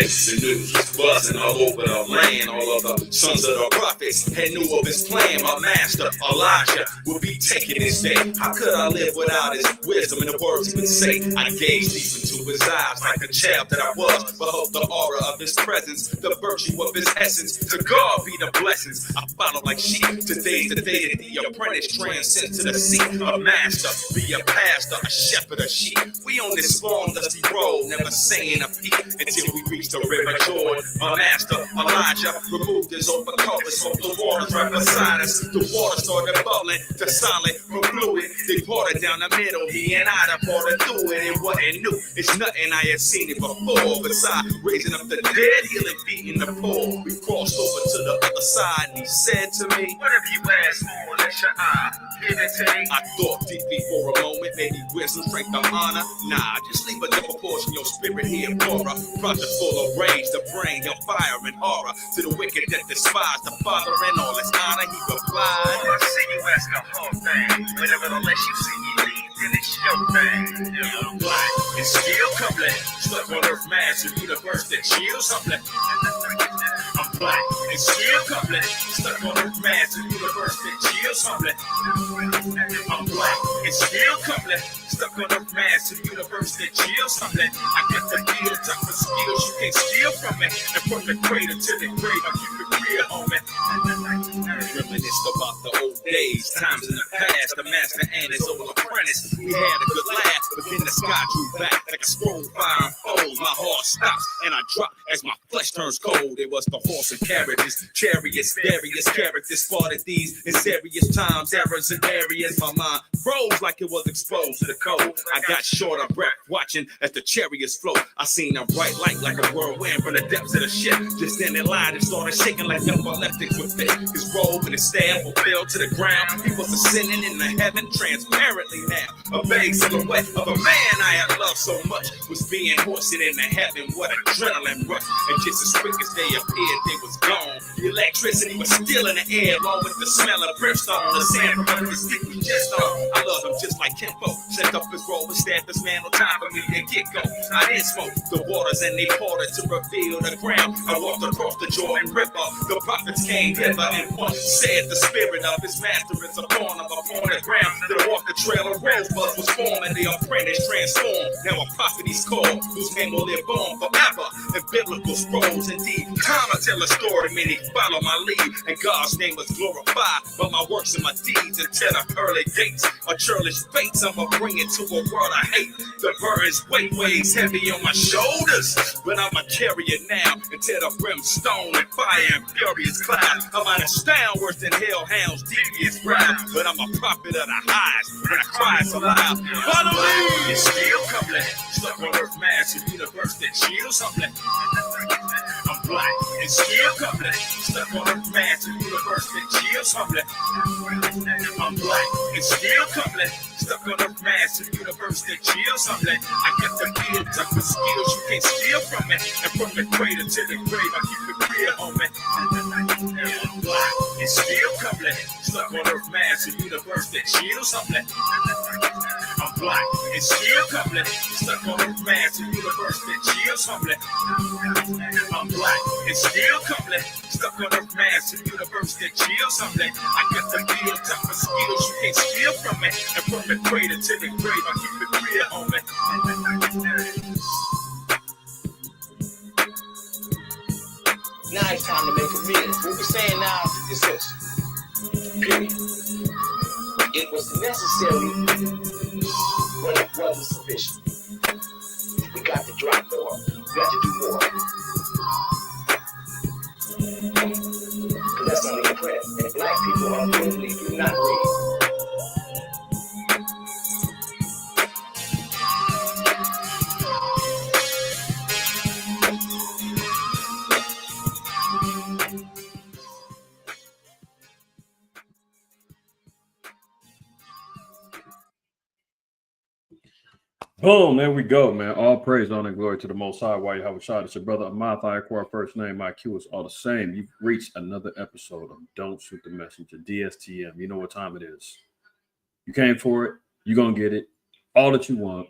The news was buzzing all over the land. All of the sons of the prophets had knew of his plan. My master, Elijah, would be taking his day. How could I live without his wisdom and the words he would say? I gazed deep into his eyes like a child that I was. Behold the aura of his presence, the virtue of his essence. To God be the blessings. I follow like sheep. Today's the day that the apprentice transcends to the seat. A master, be a pastor, a shepherd, a sheep. We on this long dusty road, never saying a peep until we reach the river Jordan. My master, Elijah, removed his overcoat and smoked the waters right beside us. The water started bubbling to solid from fluid. They poured it down the middle, he and I done poured it through it. It wasn't new, it's nothing I had seen it before. Besides raising up the dead, healing feet in the poor. We crossed over to the other side and he said to me, whatever you ask for, let your eye give it to me. I thought deeply for a moment, maybe wisdom, strength, or honor. Nah, just leave a double portion your spirit here, Torah. Prophet full of rage to bring your fire and horror to the wicked that despise the Father and all his honor. He replied, I see you ask a whole thing, but nevertheless you see me leave, then it's your thing. Yeah, I'm black and still complete, stuck on earth, massive universe that chills something. I'm black and still complete, stuck on earth, massive universe that chills something. I'm black and still complete, stuck on earth, massive universe that chills something. I get the deal, tough skills you can't steal from me, and from the cradle to the grave I keep it real, homie. Reminisced about the old days, times in the past, the master and his old apprentice. We had a good laugh, but then the sky drew back like a scroll fire unfolds. My heart stops and I drop as my flesh turns cold. It was the horse and carriages, chariots, various characters spotted these in serious times, errors and areas. My mind froze like it was exposed to the cold. I got short of breath watching as the chariots float. I seen a bright light like a whirlwind from the depths of the ship. Just then it lied and started shaking like epileptics would fit. His robe and his staff were fell to the ground. He was ascending in the heaven transparently now. A vague silhouette of a man I had loved so much was being hoisted into heaven. What adrenaline rush. And just as quick as they appeared, they was gone. The electricity was still in the air, along with the smell of brimstone. The sand from under his feet was just on. I love him just like Kimbo. Set up his robe and stabbed his man on time for me to get go. I didn't smoke the waters and they parted to reveal the ground. I walked across the Jordan River. The prophets came hither and one said the spirit of his master is upon him upon the ground. Then walked the trail of rosebuds was formed and the apprentice transformed. Now a prophet he's called, whose name will live on forever in biblical scrolls. Indeed, time I tell a story, many follow my lead, and God's name was glorified by my works and my deeds. Until the pearly gates or churlish fates, I'ma bring it to a world I hate. The burden's weight weighs heavy on my shoulders, but I'ma carry it now until the brimstone and fire and furious cloud. I might astound worse than hellhounds, devious ground, but I'm a prophet of the highs when I cry so loud. Follow me! It's still coming, stuck on earth, massive universe that chills something. I'm black and still coming, stuck on earth, massive universe that chills something. I'm black and still coming, stuck on earth, massive universe that chills something. I got the feel, tougher skills you can't steal from me, and from the cradle to the grave I keep it real, homie. I'm black and still coming, stuck on earth, massive universe that chills something. I'm black and still coming, stuck on earth, massive universe that chills something. I'm black and still coming, stuck on earth, massive universe that chills something. I got the feel, tougher skills you can't steal from me, and from the cradle to the grave I keep it real, homie. Now it's time to make amends. What we're saying now is this. Period. It was necessary, but it wasn't sufficient. We got to drop more. We got to do more. Because that's only the credit. And black people unfortunately do not read. Boom, there we go, man. All praise, honor, and glory to the Most High. While you have a shot, it's your brother IQAhmath. IQAhmath, first name, IQ is all the same. You've reached another episode of Don't Shoot the Messenger, DSTM. You know what time it is. You came for it. You're going to get it. All that you want.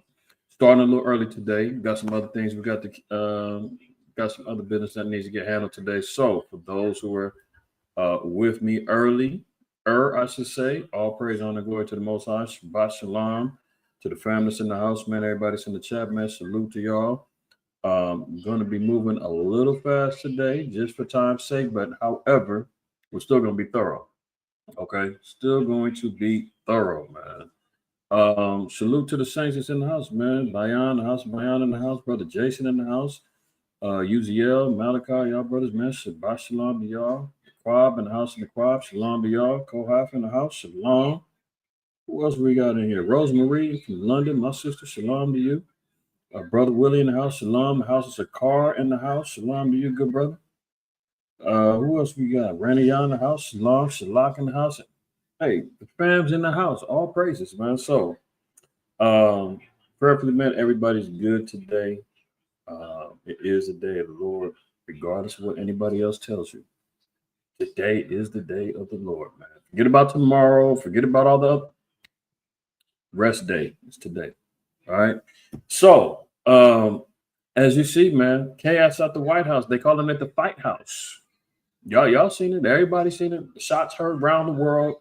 Starting a little early today. We got some other things we got to got some other business that needs to get handled today. So for those who are with me early, I should say, all praise, honor, glory to the Most High. Shabbat shalom to the families in the house, man. Everybody's in the chat, man. Salute to y'all. Going to be moving a little fast today, just for time's sake. But however, we're still going to be thorough. Okay, still going to be thorough, man. Salute to the saints that's in the house, man. Bayan in the house, Bayan in the house, brother Jason in the house. Uziel, Malachi, y'all brothers, man. Shabbat shalom to y'all. Quab in the house in the Quab. Shalom to y'all. Kohaf in the house. Shalom. Who else we got in here? Rosemary from London, my sister. Shalom to you. Brother Willie in the house. Shalom. The house is a car in the house. Shalom to you, good brother. Who else we got? Randy in the house. Shalom. Shalak in the house. Hey, the fam's in the house. All praises, man. So, prayerfully, man, everybody's good today. It is the day of the Lord, regardless of what anybody else tells you. Today is the day of the Lord, man. Forget about tomorrow. Forget about all the other. Rest day is today. All right. So, as you see, man, chaos at the White House. They calling it the Fight House. Y'all seen it? Everybody seen it? Shots heard around the world.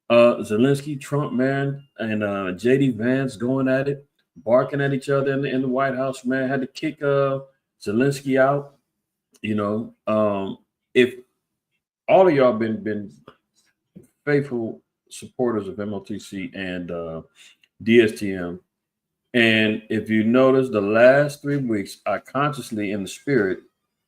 Zelensky, Trump, man, and JD Vance going at it, barking at each other in the White House, man. Had to kick Zelensky out. You know, if all of y'all been faithful supporters of MOTC and DSTM, and if you notice, the last 3 weeks, I consciously in the spirit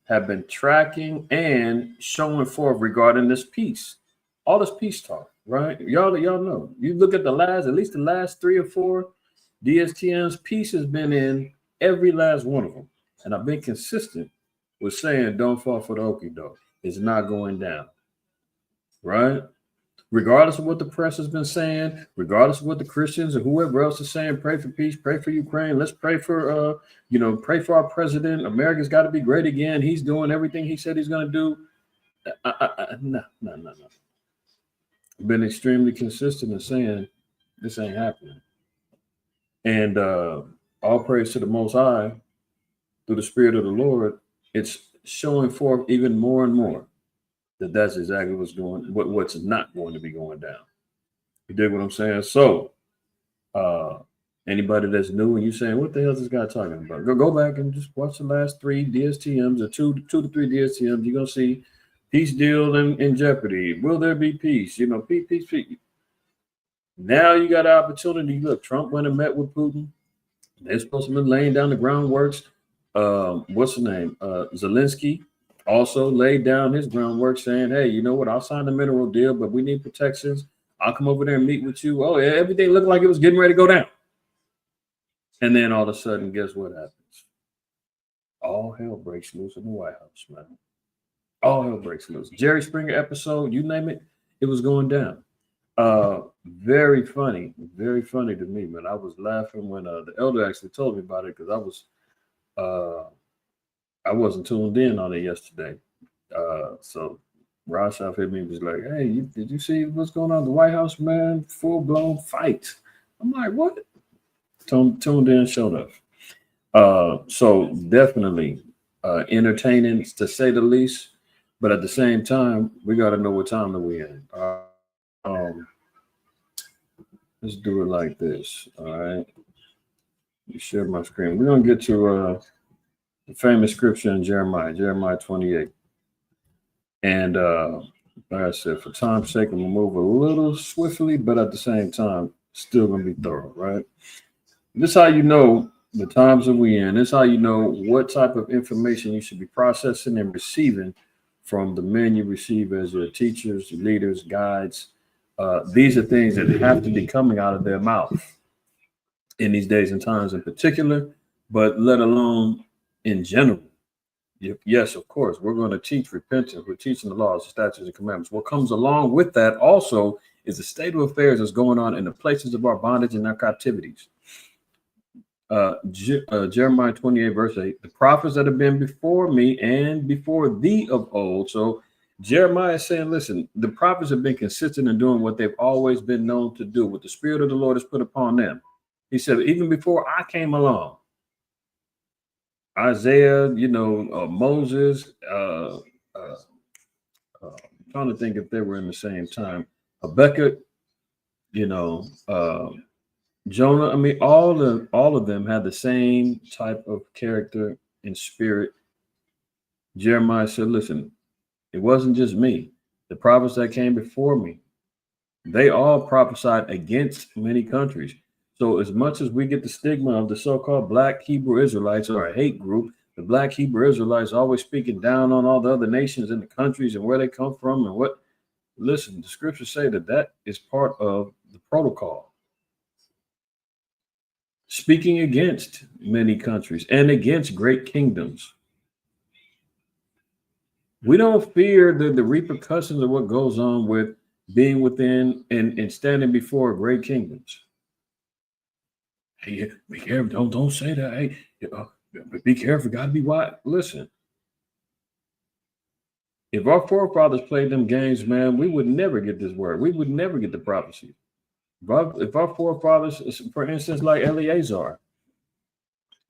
have been tracking and showing forth regarding this peace, all this peace talk. Right, y'all know. You look at at least the last 3 or 4 DSTM's, peace has been in every last one of them, and I've been consistent with saying, "Don't fall for the okie doke. It's not going down." Right, regardless of what the press has been saying, regardless of what the Christians or whoever else is saying, pray for peace, pray for Ukraine. Let's pray for, pray for our president. America's got to be great again. He's doing everything he said he's going to do. No. Been extremely consistent in saying this ain't happening. And all praise to the Most High through the Spirit of the Lord. It's showing forth even more and more that that's exactly what's not going to be going down. You dig what I'm saying? So anybody that's new and you saying, what the hell is this guy talking about? Go back and just watch the last 3 DSTMs or 2 to 3 DSTMs. You're going to see peace deal in jeopardy. Will there be peace? You know, peace. Now you got an opportunity. Look, Trump went and met with Putin. They're supposed to be laying down the groundworks. What's the name? Zelensky also laid down his groundwork saying, hey, you know what? I'll sign the mineral deal, but we need protections. I'll come over there and meet with you. Oh, yeah, everything looked like it was getting ready to go down. And then all of a sudden, guess what happens? All hell breaks loose in the White House, man. All hell breaks loose. Jerry Springer episode, you name it, it was going down. Very funny to me, man. I was laughing when the elder actually told me about it because I wasn't tuned in on it yesterday. So Rashaf hit me and was like, hey, did you see what's going on in the White House, man? Full-blown fight. I'm like, what? Tuned in, showed up. So definitely entertaining to say the least. But at the same time, we got to know what time that we're in. Let's do it like this. All right. You share my screen. We're going to get to the famous scripture in Jeremiah 28. And like I said, for time's sake, I'm going to move a little swiftly, but at the same time, still going to be thorough, right? This is how you know the times that we're in. This is how you know what type of information you should be processing and receiving from the men you receive as your teachers, your leaders, guides. These are things that have to be coming out of their mouth in these days and times in particular, but let alone in general. Yes, of course, we're going to teach repentance. We're teaching the laws, the statutes, and commandments. What comes along with that also is the state of affairs that's going on in the places of our bondage and our captivities. Jeremiah 28, verse 8, the prophets that have been before me and before thee of old. So Jeremiah is saying, listen, the prophets have been consistent in doing what they've always been known to do, what the Spirit of the Lord has put upon them. He said, even before I came along, Isaiah, Moses. I'm trying to think if they were in the same time. Habakkuk, you know, Jonah. I mean, all of them had the same type of character and spirit. Jeremiah said, "Listen, it wasn't just me. The prophets that came before me, they all prophesied against many countries. So, as much as we get the stigma of the so-called Black Hebrew Israelites or a hate group, the Black Hebrew Israelites always speaking down on all the other nations and the countries and where they come from and what. Listen, the scriptures say that is part of the protocol. Speaking against many countries and against great kingdoms. We don't fear the repercussions of what goes on with being within and standing before great kingdoms. Hey, be careful. Don't say that. Hey, be careful. Gotta be wise. Listen, if our forefathers played them games, man, we would never get this word. We would never get the prophecy. If our forefathers, for instance, like Eleazar,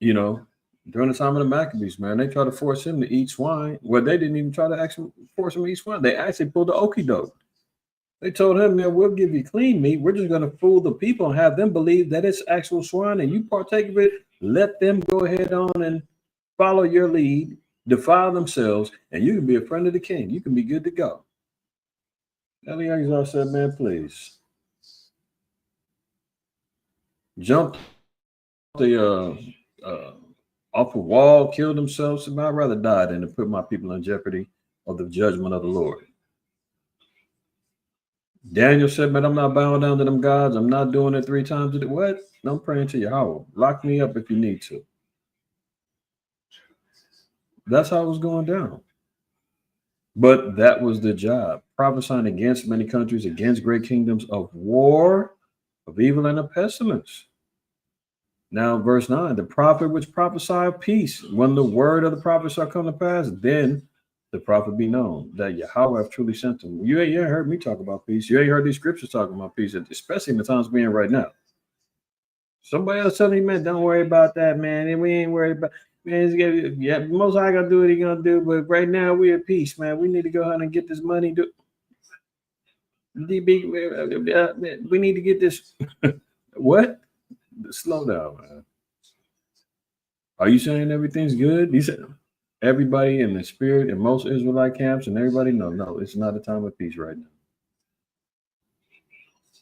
during the time of the Maccabees, man, they tried to force him to eat swine. Well, they didn't even try to actually force him to eat swine. They actually pulled the okie doke. They told him, man, we'll give you clean meat. We're just going to fool the people and have them believe that it's actual swine and you partake of it. Let them go ahead on and follow your lead, defile themselves, and you can be a friend of the king. You can be good to go. Eleazar said, man, please. Jumped the off a wall, killed themselves. I'd rather die than to put my people in jeopardy of the judgment of the Lord. Daniel said, man, I'm not bowing down to them gods. I'm not doing it 3 times a day. What? I'm praying to Yahweh. Lock me up if you need to. That's how it was going down. But that was the job. Prophesying against many countries, against great kingdoms, of war, of evil, and of pestilence. Now, verse 9, the prophet which prophesied peace, when the word of the prophet shall come to pass, then the prophet be known that Yahweh have truly sent him. You ain't heard me talk about peace. You ain't heard these scriptures talking about peace, especially in the times we're in right now. Somebody else telling you, man, don't worry about that, man. And we ain't worried about, man, yeah, most I gotta do what he gonna do, but right now we're at peace, man. We need to go ahead and get this money. We need to get this. What? Slow down, man. Are you saying everything's good? You said everybody in the spirit in most Israelite camps and everybody, no, it's not a time of peace right now.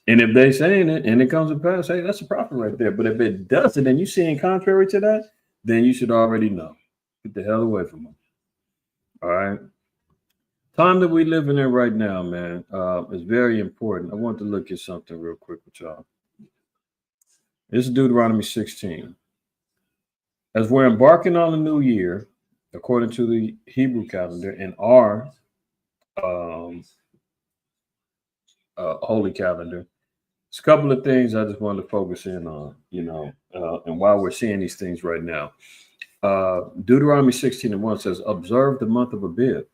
And if they saying it and it comes to pass, hey, that's a prophet right there. But if it doesn't and you seeing contrary to that, then you should already know. Get the hell away from them. All right. Time that we living in right now, man, is very important. I want to look at something real quick with y'all. This is Deuteronomy 16. As we're embarking on a new year, according to the Hebrew calendar and our holy calendar, there's a couple of things I just wanted to focus in on, and while we're seeing these things right now. Deuteronomy 16:1 says, observe the month of Abib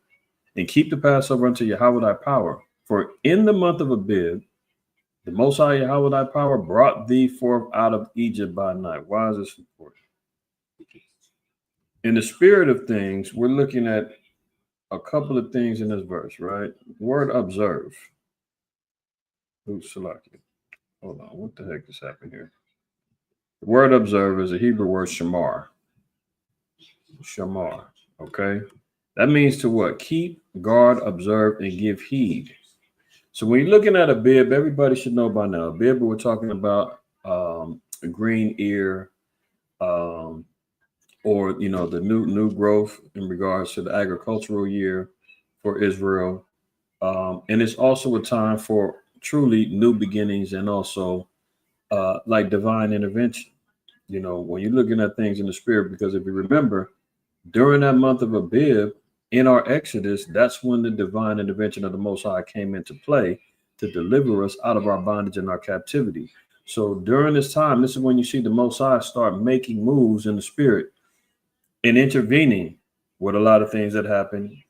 and keep the Passover unto Yahweh thy power. For in the month of Abib, the Most High Yahweh thy power brought thee forth out of Egypt by night. Why is this important? In the spirit of things, we're looking at a couple of things in this verse, right? The word observe. Oops, Salakia. Hold on. What the heck is happening here? The word observe is a Hebrew word shamar. Shamar. Okay. That means to what? Keep, guard, observe, and give heed. So when you're looking at a bib, everybody should know by now. A bib, we're talking about a green ear, or the new growth in regards to the agricultural year for Israel, and it's also a time for truly new beginnings and also like divine intervention. When you're looking at things in the spirit, because if you remember, during that month of Abib in our Exodus, that's when the divine intervention of the Most High came into play to deliver us out of our bondage and our captivity. So during this time, this is when you see the Most High start making moves in the spirit and intervening with a lot of things that happen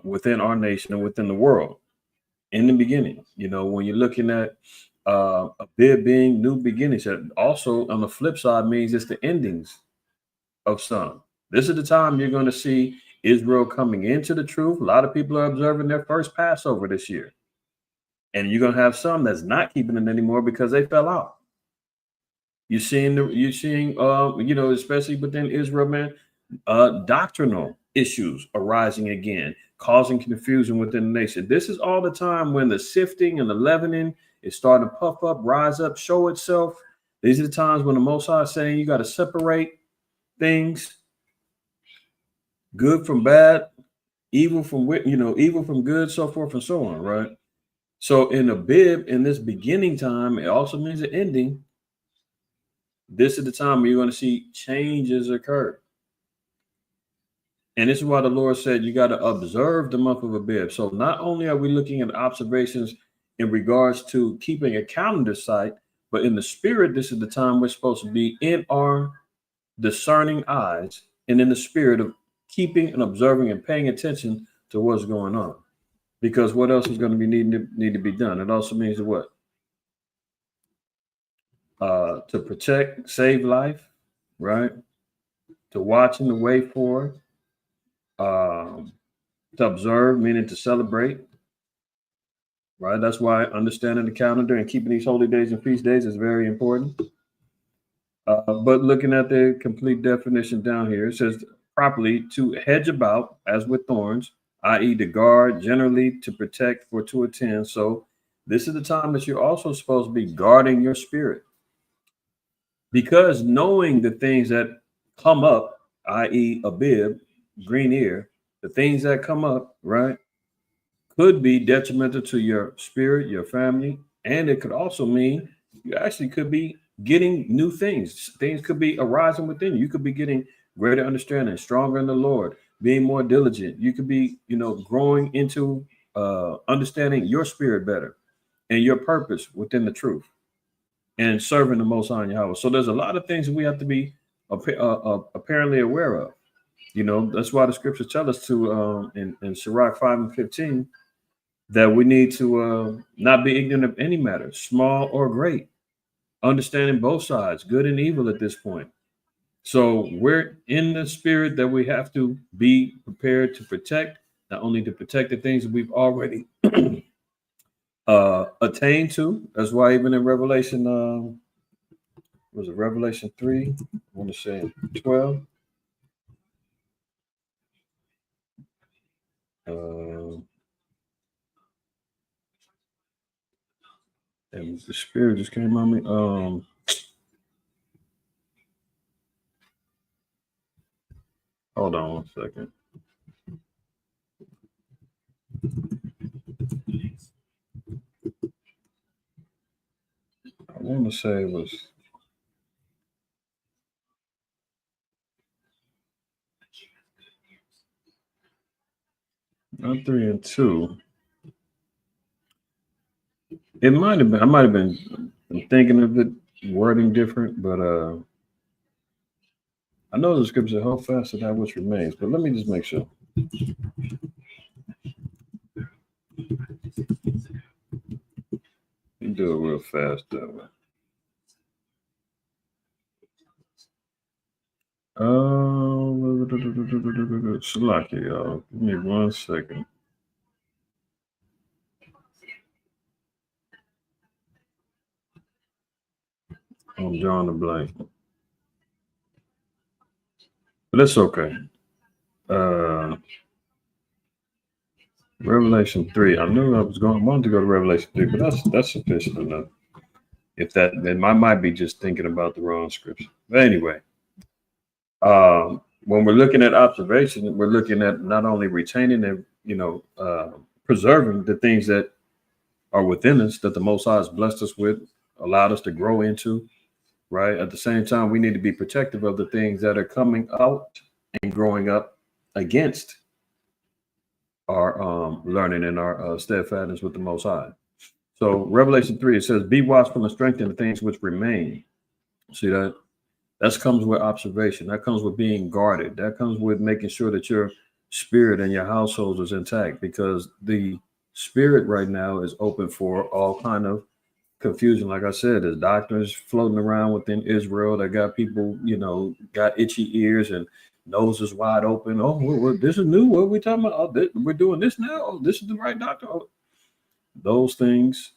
within our nation and within the world. In the beginning, when you're looking at a bib being new beginnings, that also on the flip side means it's the endings of some. This is the time you're going to see Israel coming into the truth. A lot of people are observing their first Passover this year. And you're going to have some that's not keeping it anymore because they fell out. You're seeing, especially within Israel, man, doctrinal issues arising again, causing confusion within the nation. This is all the time when the sifting and the leavening is starting to puff up, rise up, show itself. These are the times when the Most High is saying you got to separate things, good from bad, evil from good, so forth and so on, right? So in Abib, in this beginning time, it also means the ending. This is the time where you're going to see changes occur. And this is why the Lord said you got to observe the month of Abib. So not only are we looking at observations in regards to keeping a calendar site, but in the spirit, this is the time we're supposed to be in our discerning eyes and in the spirit of keeping and observing and paying attention to what's going on. Because what else is going to be need to be done? It also means what? To protect, save life, right? To watch and to wait for, to observe, meaning to celebrate, right? That's why understanding the calendar and keeping these holy days and feast days is very important. But looking at the complete definition down here, it says properly to hedge about as with thorns, i.e. to guard, generally to protect, for to attend. So this is the time that you're also supposed to be guarding your spirit. Because knowing the things that come up, i.e. Abib, green ear, the things that come up, right, could be detrimental to your spirit, your family, and it could also mean you actually could be getting new things. Things could be arising within you. You could be getting greater understanding, stronger in the Lord, being more diligent. You could be, growing into understanding your spirit better and your purpose within the truth and serving the Most High Yahweh. So there's a lot of things that we have to be apparently aware of. That's why the scriptures tell us to in Sirach 5:15 that we need to not be ignorant of any matter, small or great, understanding both sides, good and evil at this point. So we're in the spirit that we have to be prepared to protect, not only to protect the things that we've already attained to. That's why even in Revelation, was it Revelation 3? I want to say 12. And the spirit just came on me. Hold on 1 second. I want to say it was not 3 and 2. It might have been. I might have been thinking of it wording different, but I know the scripture hold fast to that which remains. But let me just make sure. You do it real fast that way. Salaki, y'all. Give me 1 second. I'm drawing a blank. But that's okay. Revelation 3. I knew I wanted to go to Revelation 3, but that's sufficient enough. If that, then I might be just thinking about the wrong scripture. But anyway, when we're looking at observation, we're looking at not only retaining and preserving the things that are within us that the Most High has blessed us with, allowed us to grow into. Right. At the same time, we need to be protective of the things that are coming out and growing up against our learning and our steadfastness with the Most High. So Revelation 3, it says, be watchful and strengthen the things which remain. See that? That comes with observation. That comes with being guarded. That comes with making sure that your spirit and your household is intact, because the spirit right now is open for all kind of confusion. Like I said, there's doctrines floating around within Israel that got people, got itchy ears and noses wide open. Oh, this is new. What are we talking about? Oh, we're doing this now. Oh, this is the right doctor. Oh, those things.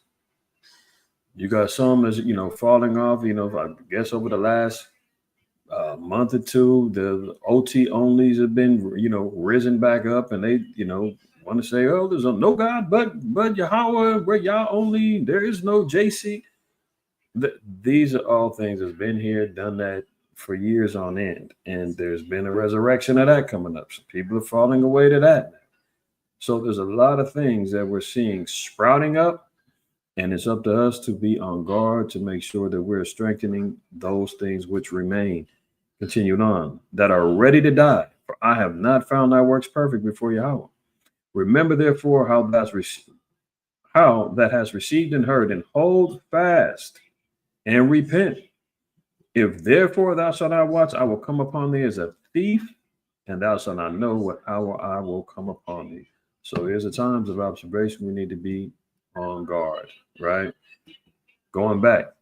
You got some as falling off. I guess over the last month or two, the OT onlys have been risen back up, and they want to say, oh, there's no God but Yahweh. We're Yah only. There is no JC. These are all things that's been here, done that for years on end, and there's been a resurrection of that coming up. So people are falling away to that. So there's a lot of things that we're seeing sprouting up, and it's up to us to be on guard to make sure that we're strengthening those things which remain. Continued on, that are ready to die. For I have not found thy works perfect before Yahweh. Remember therefore how that has received and heard, and hold fast and repent. If therefore thou shalt not watch, I will come upon thee as a thief, and thou shalt not know what hour I will come upon thee. So here's the times of observation we need to be on guard, right? Going back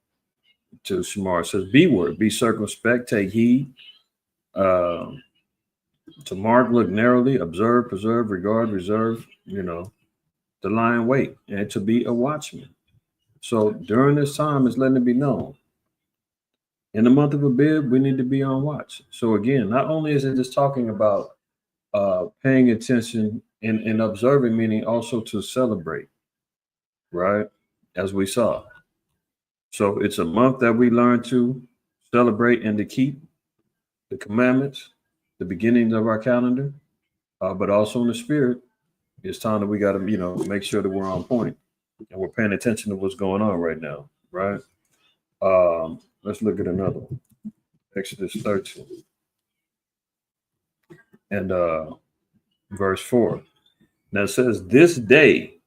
to Shamar, says, be word, be circumspect, take heed, to mark, look narrowly, observe, preserve, regard, reserve, to lie in wait, and to be a watchman. So during this time, it's letting it be known. In the month of Abib, we need to be on watch. So again, not only is it just talking about paying attention and observing, meaning also to celebrate, right? As we saw. So it's a month that we learn to celebrate and to keep the commandments, the beginnings of our calendar, but also in the spirit. It's time that we got to, make sure that we're on point and we're paying attention to what's going on right now, right? Let's look at another one. Exodus 13 and verse 4. Now it says, this day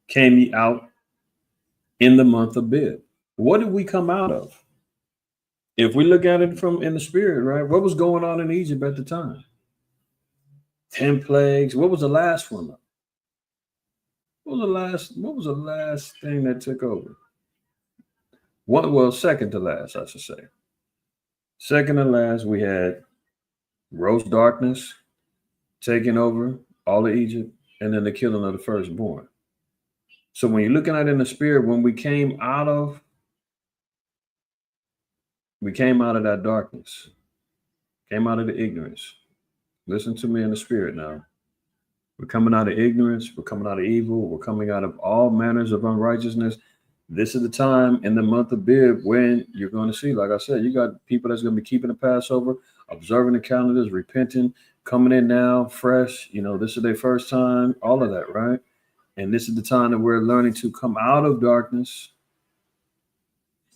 came ye out in the month of Abib. What did we come out of? If we look at it from in the spirit, right? What was going on in Egypt at the time? 10 plagues. What was the last one? What was the last thing that took over? Second to last, I should say. Second to last, we had gross darkness taking over all of Egypt, and then the killing of the firstborn. So when you're looking at it in the spirit, when we came out of that darkness, came out of the ignorance. Listen to me in the spirit now. We're coming out of ignorance. We're coming out of evil. We're coming out of all manners of unrighteousness. This is the time in the month of Bib when you're going to see, like I said, you got people that's going to be keeping the Passover, observing the calendars, repenting, coming in now fresh. This is their first time, all of that, right? And this is the time that we're learning to come out of darkness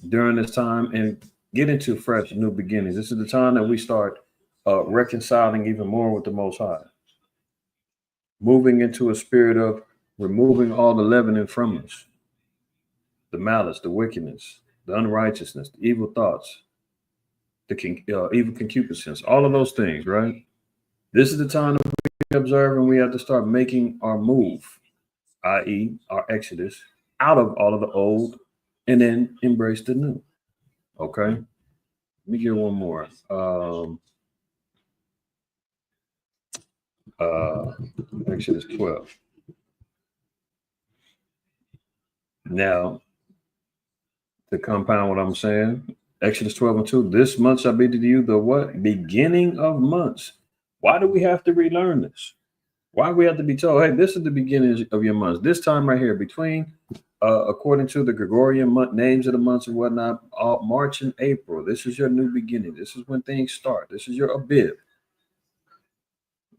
during this time and get into fresh new beginnings. This is the time that we start reconciling even more with the Most High. Moving into a spirit of removing all the leavening from us, the malice, the wickedness, the unrighteousness, the evil thoughts, the evil concupiscence, all of those things, right? This is the time that we observe and we have to start making our move, i.e. our exodus, out of all of the old and then embrace the new. Okay? Let me get one more. Exodus 12. Now, to compound what I'm saying, Exodus 12 and 2, this month shall be to you the what? Beginning of months. Why do we have to relearn this? Why do we have to be told, hey, this is the beginning of your months? This time right here, between, according to the Gregorian month, names of the months and whatnot, March and April, this is your new beginning. This is when things start. This is your Abib.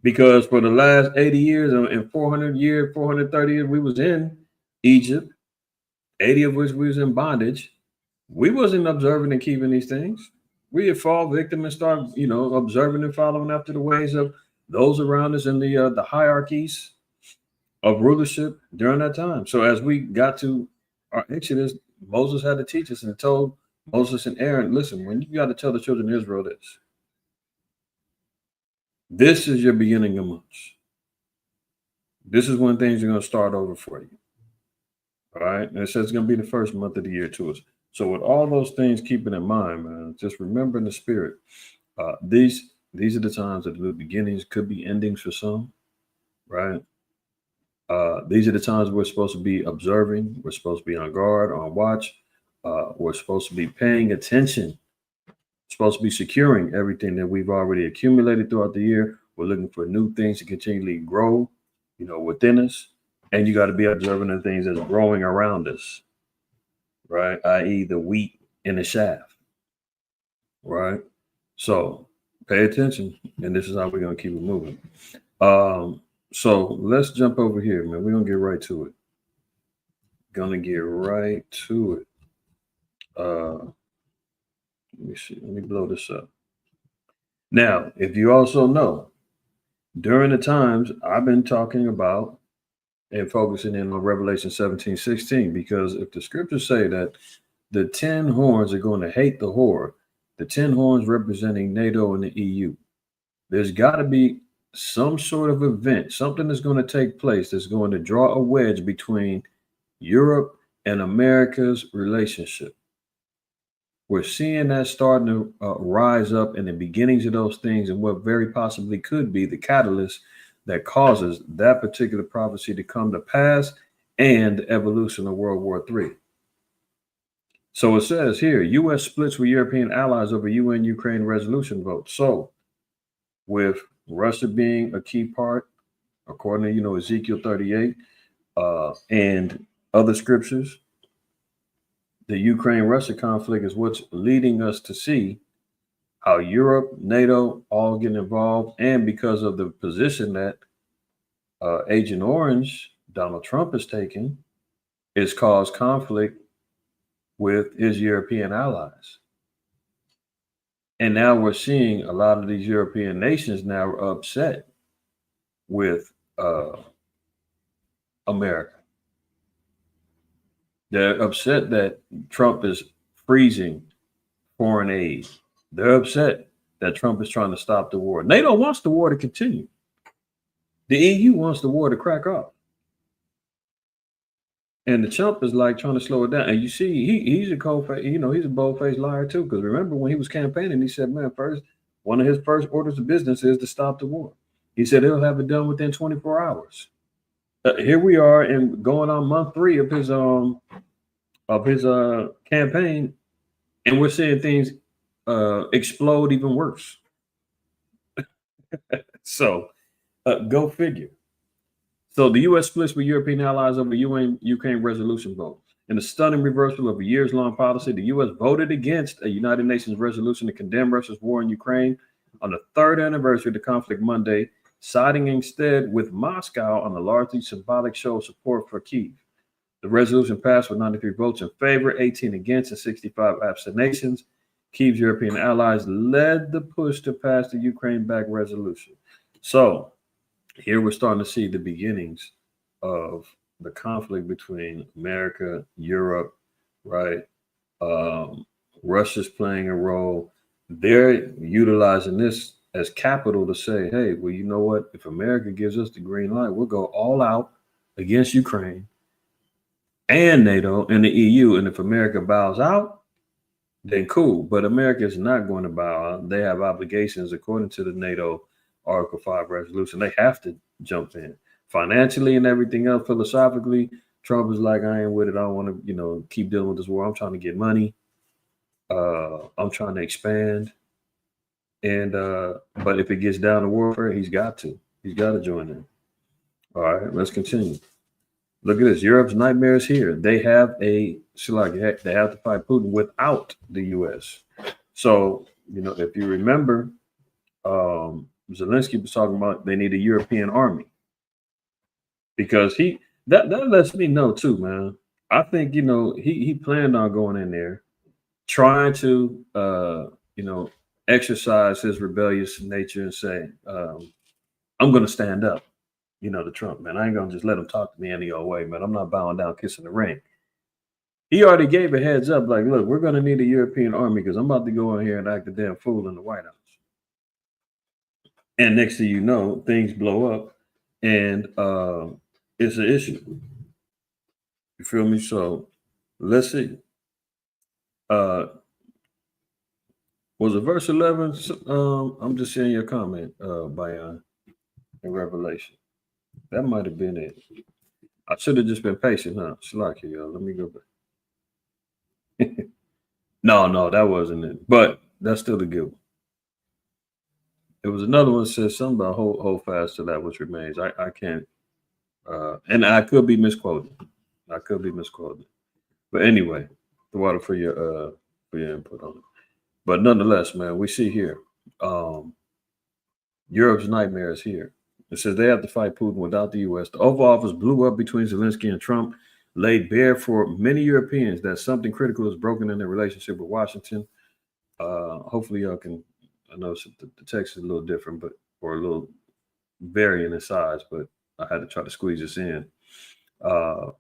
Because for the last 80 years and 430 years, we was in Egypt, 80 of which we was in bondage. We wasn't observing and keeping these things. We had fall victim and start, observing and following after the ways of those around us in the hierarchies of rulership during that time. So as we got to our Exodus, Moses had to teach us and told Moses and Aaron, listen, when you got to tell the children of Israel this is your beginning of months. This is when things are going to start over for you. All right. And it says it's going to be the first month of the year to us. So with all those things keeping in mind, man, just remember in the spirit, these These are the times that the beginnings could be endings for some, right? These are the times we're supposed to be observing. We're supposed to be on guard, on watch. We're supposed to be paying attention. Supposed to be securing everything that we've already accumulated throughout the year. We're looking for new things to continually grow, within us. And you got to be observing the things that's growing around us, right? I.e., the wheat in the shaft, right? So pay attention, and this is how we're gonna keep it moving. So let's jump over here, man. We're gonna get right to it. Gonna get right to it. Let me see. Let me blow this up. Now, if you also know, during the times I've been talking about and focusing in on Revelation 17:16, because if the scriptures say that the 10 horns are going to hate the whore, the 10 horns representing NATO and the EU, there's got to be some sort of event, something that's going to take place that's going to draw a wedge between Europe and America's relationship. We're seeing that starting to rise up in the beginnings of those things, and what very possibly could be the catalyst that causes that particular prophecy to come to pass and the evolution of World War III. So it says here, U.S. splits with European allies over UN Ukraine resolution vote. So with Russia being a key part, according to, Ezekiel 38 and other scriptures, the Ukraine-Russia conflict is what's leading us to see how Europe, NATO, all get involved. And because of the position that Agent Orange, Donald Trump, is taking, it's caused conflict with his European allies. And now we're seeing a lot of these European nations now are upset with America. They're upset that Trump is freezing foreign aid. They're upset that Trump is trying to stop the war. NATO wants the war to continue. The EU wants the war to crack off. And the Trump is like trying to slow it down. And you see, he's a he's a bold-faced liar too. Because remember when he was campaigning, he said, man, one of his first orders of business is to stop the war. He said he'll have it done within 24 hours. Here we are and going on month 3 of his campaign, and we're seeing things explode even worse. So go figure. So the U.S. splits with European allies over UN Ukraine resolution vote. In a stunning reversal of a years-long policy, the U.S. voted against a United Nations resolution to condemn Russia's war in Ukraine on the 3rd anniversary of the conflict Monday, siding instead with Moscow on a largely symbolic show of support for Kyiv. The resolution passed with 93 votes in favor, 18 against, and 65 abstentions. Kyiv's European allies led the push to pass the Ukraine-backed resolution. So here we're starting to see the beginnings of the conflict between America, Europe, right? Russia's playing a role. They're utilizing this as capital to say, hey, well, you know what? If America gives us the green light, we'll go all out against Ukraine and NATO and the EU. And if America bows out, then cool. But America is not going to bow out. They have obligations according to the NATO Article 5 resolution. They have to jump in financially and everything else. Philosophically, Trump is like, I ain't with it. I don't want to, keep dealing with this war. I'm trying to get money. I'm trying to expand. And but if it gets down to warfare, he's got to join in. All right, let's continue. Look at this. Europe's nightmare is here. They have they have to fight Putin without the U.S. So, if you remember, Zelensky was talking about they need a European army, because that lets me know too, man. I think he planned on going in there, trying to exercise his rebellious nature and say, I'm going to stand up, to Trump, man. I ain't going to just let him talk to me any old way, man. I'm not bowing down, kissing the ring. He already gave a heads up, like, look, we're going to need a European army because I'm about to go in here and act a damn fool in the White House. And next thing you know, things blow up and it's an issue. You feel me? So let's see. Was it verse 11? I'm just seeing your comment, Bayan, in Revelation. That might have been it. I should have just been patient, huh? Slacky, y'all. Let me go back. No, that wasn't it. But that's still a good one. It was another one that says something about hold fast to that which remains. I can't, and I could be misquoted. I could be misquoted. But anyway, the water for your input on it. But nonetheless, man, we see here, um, Europe's nightmare is here. It says they have to fight Putin without the U.S. The Oval Office blew up between Zelensky and Trump, laid bare for many Europeans that something critical is broken in their relationship with Washington. Hopefully, y'all can. I know the text is a little different, but or a little varying in size, but I had to try to squeeze this in. Uh,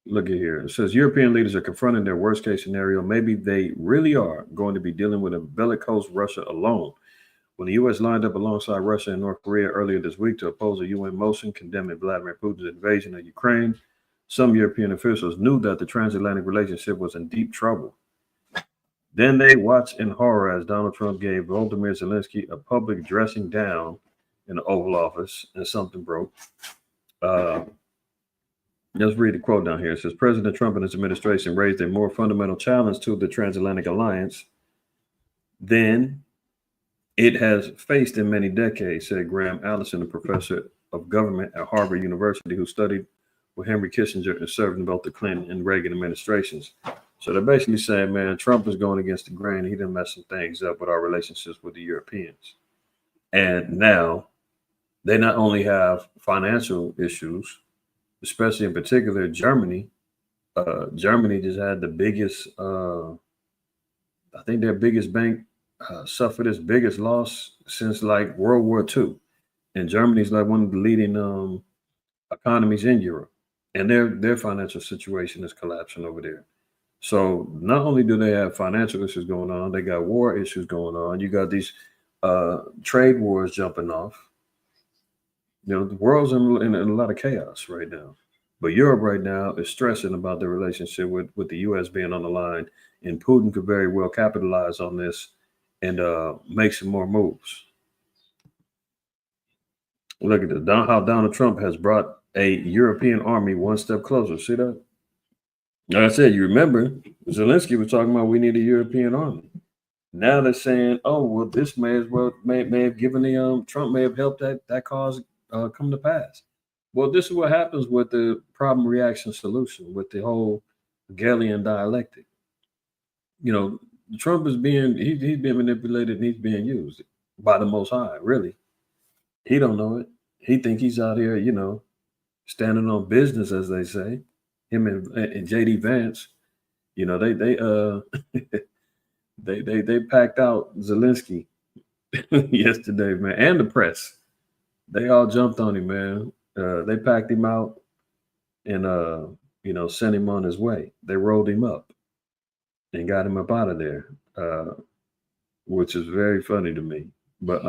Look at here. It says European leaders are confronting their worst case scenario. Maybe they really are going to be dealing with a bellicose Russia alone. When the U.S. lined up alongside Russia and North Korea earlier this week to oppose a UN motion condemning Vladimir Putin's invasion of Ukraine, some European officials knew that the transatlantic relationship was in deep trouble. Then they watched in horror as Donald Trump gave Volodymyr Zelensky a public dressing down in the Oval Office, and something broke. Let's read the quote down here. It says President Trump and his administration raised a more fundamental challenge to the transatlantic alliance than it has faced in many decades, said Graham Allison, a professor of government at Harvard University who studied with Henry Kissinger and served in both the Clinton and Reagan administrations. So they're basically saying, man, Trump is going against the grain. He done messed some things up with our relationships with the Europeans. And now they not only have financial issues, especially in particular Germany. Germany just had the biggest, I think their biggest bank suffered its biggest loss since like World War II. And Germany's like one of the leading economies in Europe. And their financial situation is collapsing over there. So not only do they have financial issues going on, they got war issues going on. You got these trade wars jumping off. You know, the world's in a lot of chaos right now. But Europe right now is stressing about the relationship with the U.S. being on the line. And Putin could very well capitalize on this and make some more moves. Look at this, how Donald Trump has brought a European army one step closer. See that? Like I said, you remember, Zelensky was talking about we need a European army. Now they're saying, oh, well, this may have given the Trump may have helped that cause come to pass. Well, this is what happens with the problem reaction solution with the whole Hegelian dialectic. You know, Trump is he's being manipulated and he's being used by the Most High. Really, he don't know it. He think he's out here, you know, standing on business, as they say. Him and JD Vance, you know, they packed out Zelensky yesterday, man, and the press. They all jumped on him, man. They packed him out and you know, sent him on his way. They rolled him up and got him up out of there, which is very funny to me. But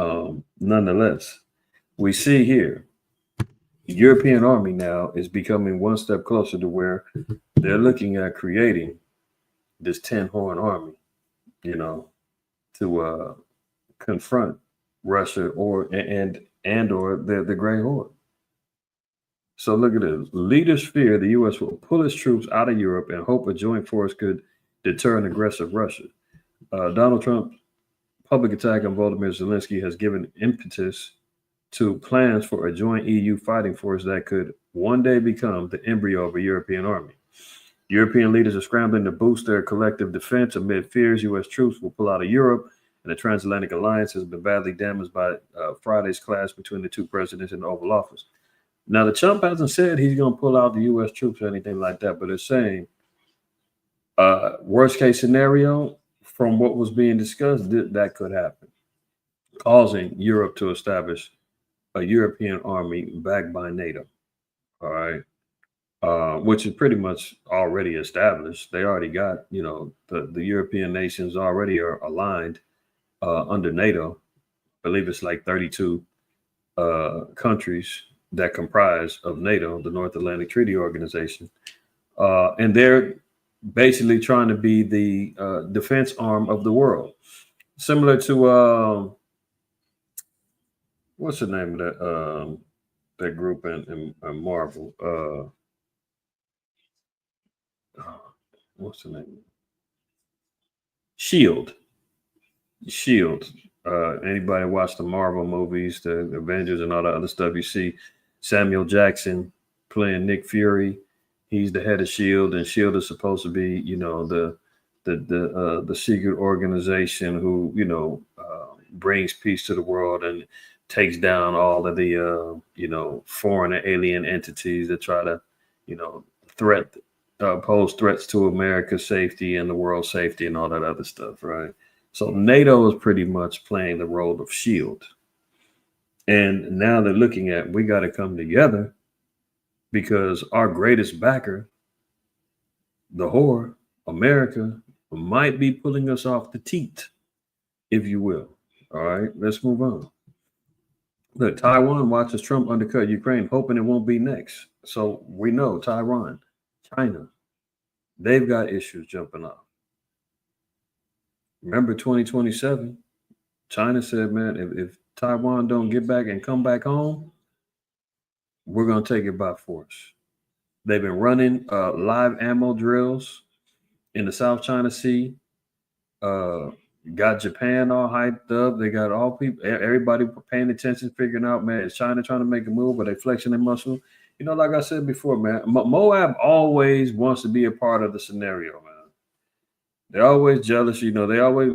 nonetheless, we see here the European army now is becoming one step closer to where they're looking at creating this 10-horn army, you know, to confront Russia or the Grey Horde. So look at this. Leaders fear the U.S. will pull its troops out of Europe and hope a joint force could deter an aggressive Russia. Donald Trump's public attack on Volodymyr Zelensky has given impetus to plans for a joint EU fighting force that could one day become the embryo of a European army. European leaders are scrambling to boost their collective defense amid fears U.S. troops will pull out of Europe, and the transatlantic alliance has been badly damaged by Friday's clash between the two presidents in the Oval Office. Now, the Trump hasn't said he's going to pull out the U.S. troops or anything like that, but it's saying worst case scenario from what was being discussed, that could happen, causing Europe to establish a European army backed by NATO. All right. Which is pretty much already established. They already got, you know, the European nations already are aligned under NATO. I believe it's like 32 countries that comprise of NATO, the North Atlantic Treaty Organization. And they're basically trying to be the defense arm of the world. similar to what's the name of that group in Marvel? What's the name? Shield. Shield. Anybody watch the Marvel movies, the Avengers, and all the other stuff? You see Samuel Jackson playing Nick Fury. He's the head of Shield, and Shield is supposed to be, the secret organization who, brings peace to the world and takes down all of the, foreign and alien entities that try to, threat pose threats to America's safety and the world's safety and all that other stuff, right? So NATO is pretty much playing the role of shield. And now they're looking at we got to come together because our greatest backer, the whore, America, might be pulling us off the teat, if you will. All right, let's move on. Look, Taiwan watches Trump undercut Ukraine, hoping it won't be next. So we know Taiwan, China, they've got issues jumping off. Remember 2027, China said, man, if Taiwan don't get back and come back home, we're going to take it by force. They've been running live ammo drills in the South China Sea. Got Japan all hyped up. They got all people, everybody paying attention, figuring out, man, is China trying to make a move? Are they flexing their muscle? Like I said before, man, Moab always wants to be a part of the scenario, man. They're always jealous, they always,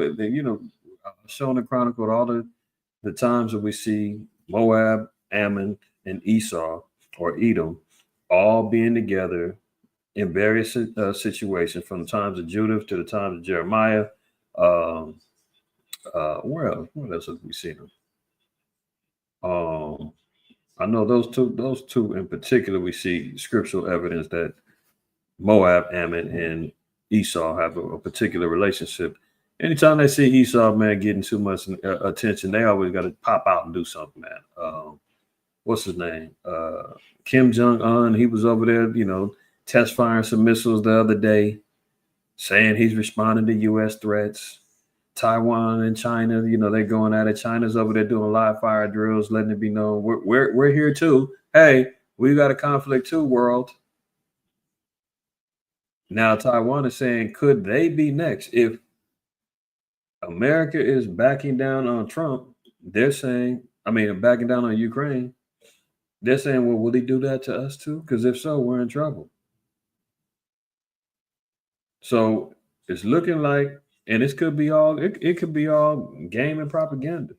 shown and chronicled all the times that we see Moab, Ammon, and Esau or Edom all being together in various situations, from the times of Judith to the times of Jeremiah. Where else? What else have we seen them? I know those two in particular, we see scriptural evidence that Moab, Ammon, and Esau have a particular relationship. Anytime they see Esau, man, getting too much attention, they always got to pop out and do something, man. What's his name? Kim Jong-un, he was over there, test firing some missiles the other day, saying he's responding to U.S. threats. Taiwan and China, they're going at it. China's over there doing live fire drills, letting it be known we're here too. Hey, we got a conflict too, world. Now Taiwan is saying, could they be next? If America is backing down on Trump, they're saying, backing down on Ukraine, they're saying, well, will he do that to us too? Because if so, we're in trouble. So it's looking like, and it could be all game and propaganda.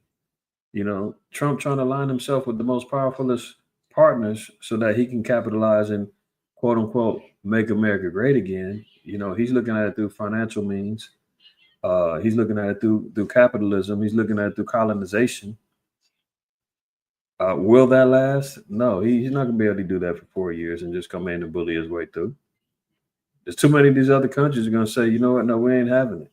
Trump trying to align himself with the most powerfulest partners so that he can capitalize and quote unquote make America great again. He's looking at it through financial means. He's looking at it through capitalism. He's looking at it through colonization. Will that last? No, he's not going to be able to do that for 4 years and just come in and bully his way through. There's too many of these other countries are going to say, you know what? No, we ain't having it.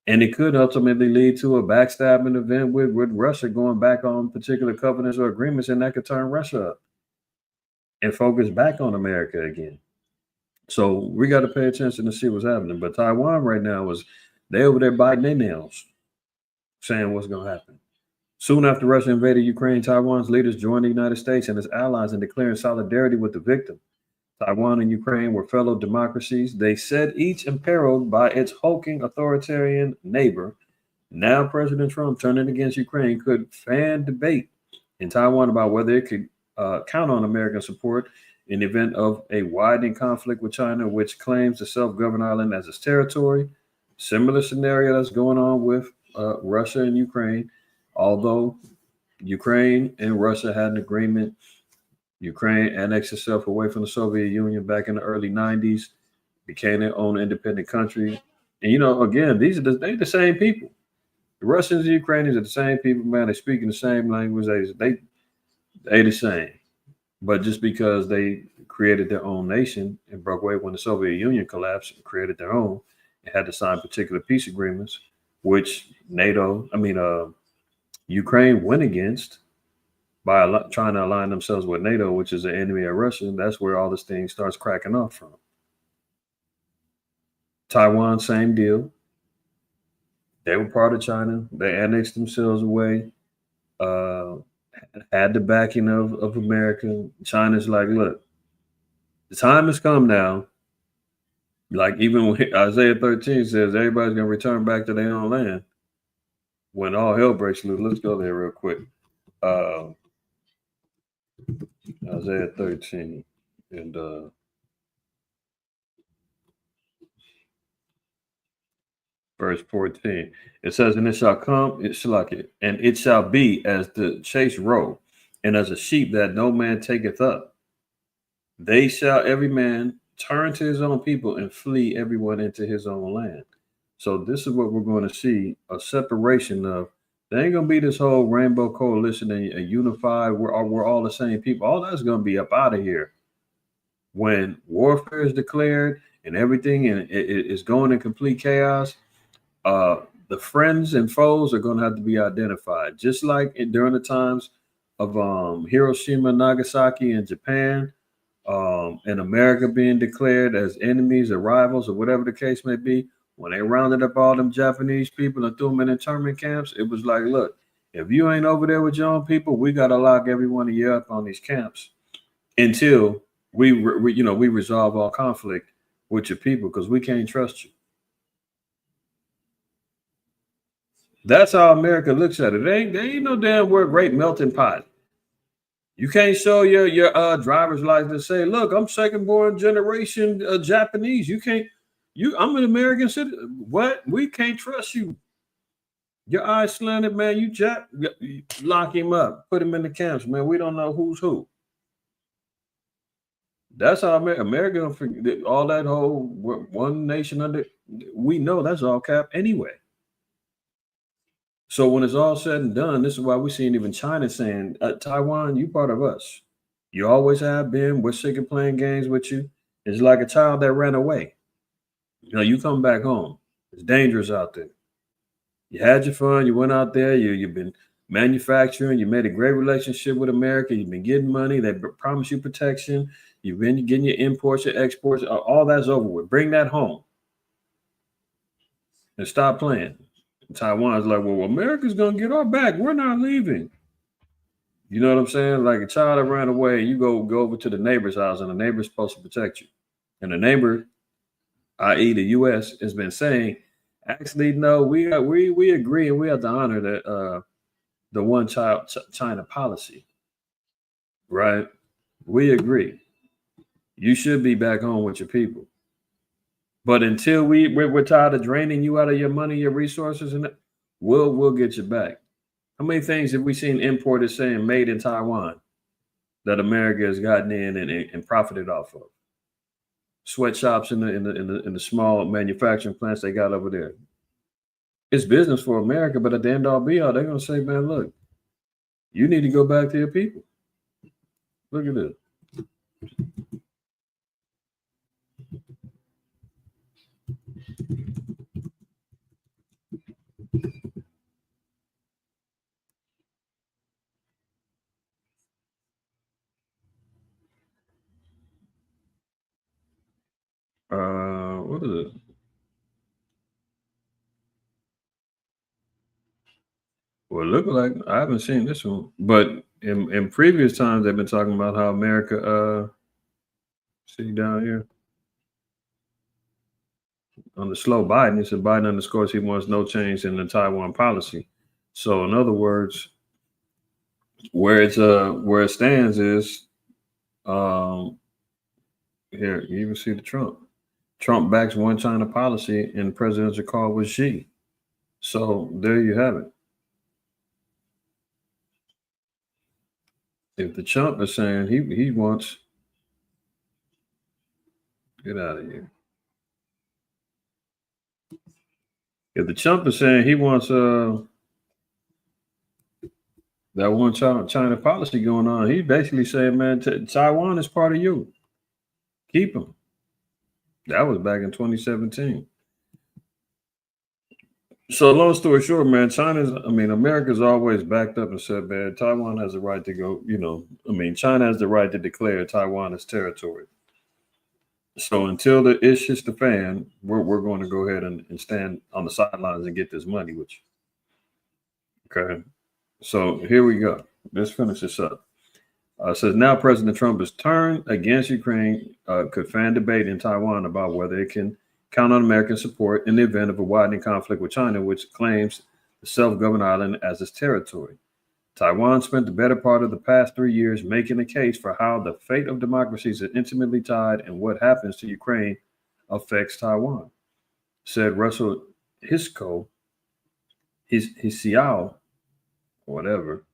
And it could ultimately lead to a backstabbing event with Russia going back on particular covenants or agreements, and that could turn Russia up and focus back on America again. So we got to pay attention to see what's happening. But Taiwan right now they over there biting their nails, saying what's going to happen. Soon after Russia invaded Ukraine, Taiwan's leaders joined the United States and its allies in declaring solidarity with the victim. Taiwan and Ukraine were fellow democracies. They said each imperiled by its hulking authoritarian neighbor. Now President Trump turning against Ukraine could fan debate in Taiwan about whether it could count on American support in the event of a widening conflict with China, which claims the self-governed island as its territory. Similar scenario that's going on with Russia and Ukraine, although Ukraine and Russia had an agreement. Ukraine annexed itself away from the Soviet Union back in the early 90s, became their own independent country. And, again, they're the same people. The Russians and Ukrainians are the same people, man. They speak in the same language. They the same. But just because they created their own nation and broke away when the Soviet Union collapsed and created their own and had to sign particular peace agreements, which Ukraine went against, by trying to align themselves with NATO, which is an enemy of Russia. That's where all this thing starts cracking off from. Taiwan, same deal. They were part of China. They annexed themselves away. Uh, had the backing of America. China's like, look, the time has come now. Like even when Isaiah 13 says everybody's gonna return back to their own land when all hell breaks loose. Let's go there real quick. Uh, Isaiah 13 and verse 14. It says, and it shall come, it shall like it, and it shall be as the chase roe, and as a sheep that no man taketh up. They shall every man turn to his own people and flee everyone into his own land. So this is what we're going to see, a separation of, there ain't gonna be this whole rainbow coalition and unified, we're all the same people. All that's gonna be up out of here when warfare is declared and everything and it is going in complete chaos. The friends and foes are going to have to be identified, just like during the times of Hiroshima, Nagasaki, in Japan, and America being declared as enemies or rivals or whatever the case may be. When they rounded up all them Japanese people and threw them in internment camps, it was like, look, if you ain't over there with your own people, we got to lock every one of you up on these camps until we resolve all conflict with your people, because we can't trust you. That's how America looks at it. They ain't no damn word great melting pot. You can't show your driver's license and say, look, I'm second born generation Japanese. You can't, I'm an American citizen. What? We can't trust you. Your eyes slanted, man. You lock him up, put him in the camps, man. We don't know who's who. That's how America all that whole one nation under. We know that's all cap anyway. So when it's all said and done, this is why we're seeing even China saying, Taiwan, you part of us. You always have been. We're sick of playing games with you. It's like a child that ran away. You come back home. It's dangerous out there. You had your fun. You went out there. You've been manufacturing. You made a great relationship with America. You've been getting money. They promise you protection. You've been getting your imports, your exports. All that's over with. Bring that home. And stop playing. Taiwan's like, well, America's going to get our back. We're not leaving. You know what I'm saying? Like a child that ran away, you go over to the neighbor's house and the neighbor's supposed to protect you. And the neighbor, i.e. the U.S., has been saying, actually, no, we agree and we have to honor that the one child China policy, right? We agree. You should be back home with your people. But until we're tired of draining you out of your money, your resources, and we'll get you back. How many things have we seen imported saying made in Taiwan that America has gotten in and profited off of? Sweatshops in the small manufacturing plants they got over there. It's business for America, but at the end all be all, they're gonna say, man, look, you need to go back to your people. Look at this. What is it? Well, it looks like I haven't seen this one, but in previous times they've been talking about how America, see down here on the slow Biden, it said Biden underscores he wants no change in the Taiwan policy. So in other words, where it stands is here you even see the Trump backs one China policy in presidential call with Xi. So there you have it. If the Trump is saying he wants, get out of here. If the Trump is saying he wants that one China policy going on, he's basically saying, man, Taiwan is part of you. Keep them. That was back in 2017. So long story short, man, America's always backed up and said, man, Taiwan has the right to go, China has the right to declare Taiwan as territory. So until the ish hits the fan, we're going to go ahead and stand on the sidelines and get this money, which okay. So here we go. Let's finish this up. Says now President Trump has turned against Ukraine, could fan debate in Taiwan about whether it can count on American support in the event of a widening conflict with China, which claims the self-governed island as its territory. Taiwan spent the better part of the past 3 years making a case for how the fate of democracies is intimately tied and what happens to Ukraine affects Taiwan, said Russell Hisco, Hsiao, or whatever,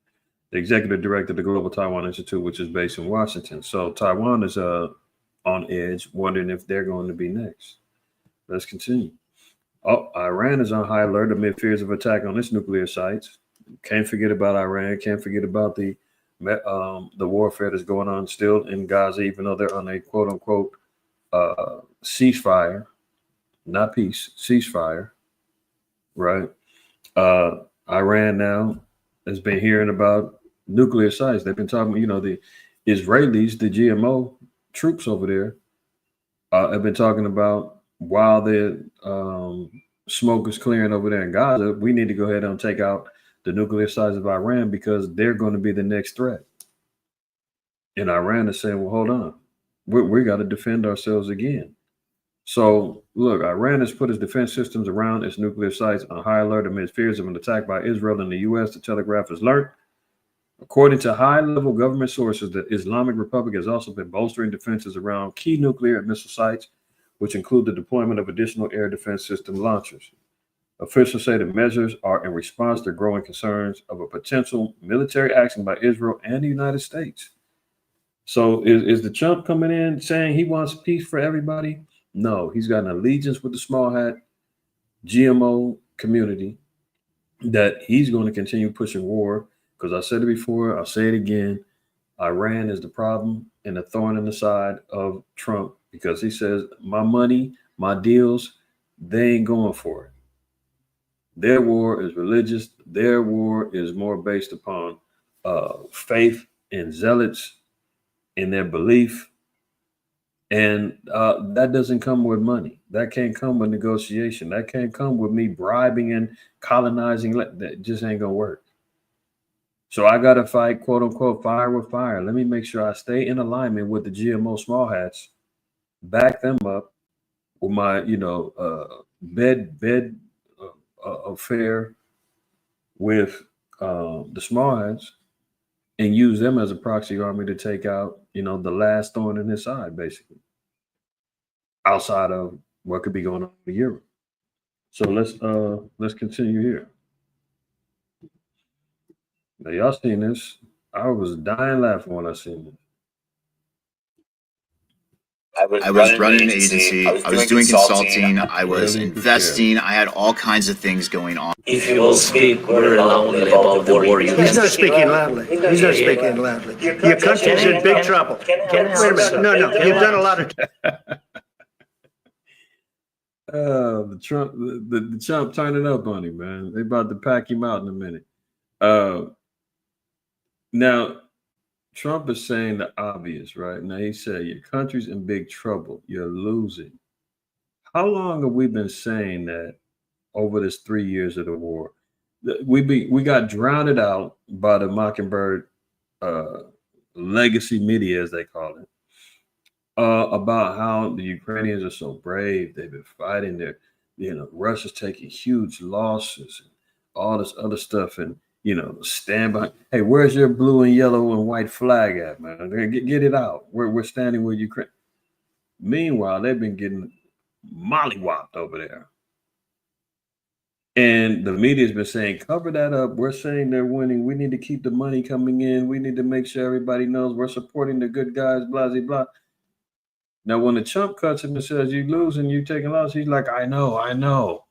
the executive director of the Global Taiwan Institute, which is based in Washington. So Taiwan is on edge, wondering if they're going to be next. Let's continue. Oh, Iran is on high alert amid fears of attack on its nuclear sites. Can't forget about Iran. Can't forget about the warfare that's going on still in Gaza, even though they're on a quote unquote ceasefire, not peace, ceasefire, right? Iran now has been hearing about nuclear sites. They've been talking, the Israelis, the GMO troops over there, have been talking about while the smoke is clearing over there in Gaza, we need to go ahead and take out the nuclear sites of Iran because they're going to be the next threat. And Iran is saying, well, hold on, we got to defend ourselves again. So look, Iran has put its defense systems around its nuclear sites on high alert amid fears of an attack by Israel and the U.S. The Telegraph has learned. According to high-level government sources, the Islamic Republic has also been bolstering defenses around key nuclear and missile sites, which include the deployment of additional air defense system launchers. Officials say the measures are in response to growing concerns of a potential military action by Israel and the United States. So is the Trump coming in saying he wants peace for everybody? No, he's got an allegiance with the small hat GMO community that he's going to continue pushing war. Because I said it before, I'll say it again. Iran is the problem and the thorn in the side of Trump because he says, my money, my deals, they ain't going for it. Their war is religious. Their war is more based upon faith and zealots in their belief. And that doesn't come with money. That can't come with negotiation. That can't come with me bribing and colonizing. That just ain't going to work. So I got to fight, quote unquote, fire with fire. Let me make sure I stay in alignment with the GMO small hats, back them up with my, bed affair with the small hats and use them as a proxy army to take out, the last thorn in his side, basically, outside of what could be going on in Europe. So let's continue here. Now, y'all seen this. I was dying laughing when I seen it. I was running an agency. I was doing consulting. I was investing. I had all kinds of things going on. If you will speak very loudly about the war, he's not speaking loudly. He's not speaking loudly. Your country's in big trouble. Wait a minute. No. You've done a lot of. The Trump turning up on him, man. They about to pack him out in a minute. Now, Trump is saying the obvious, right? Now, he said, your country's in big trouble. You're losing. How long have we been saying that over this 3 years of the war? We got drowned out by the Mockingbird legacy media, as they call it, about how the Ukrainians are so brave. They've been fighting there. Russia's taking huge losses and all this other stuff. And, stand behind. Hey, where's your blue and yellow and white flag at, man? Get it out. We're standing with Ukraine. Meanwhile, they've been getting mollywopped over there. And the media's been saying, cover that up. We're saying they're winning. We need to keep the money coming in. We need to make sure everybody knows we're supporting the good guys, blah, blah, blah. Now, when the chump cuts him and says, you losing, you taking loss, he's like, I know.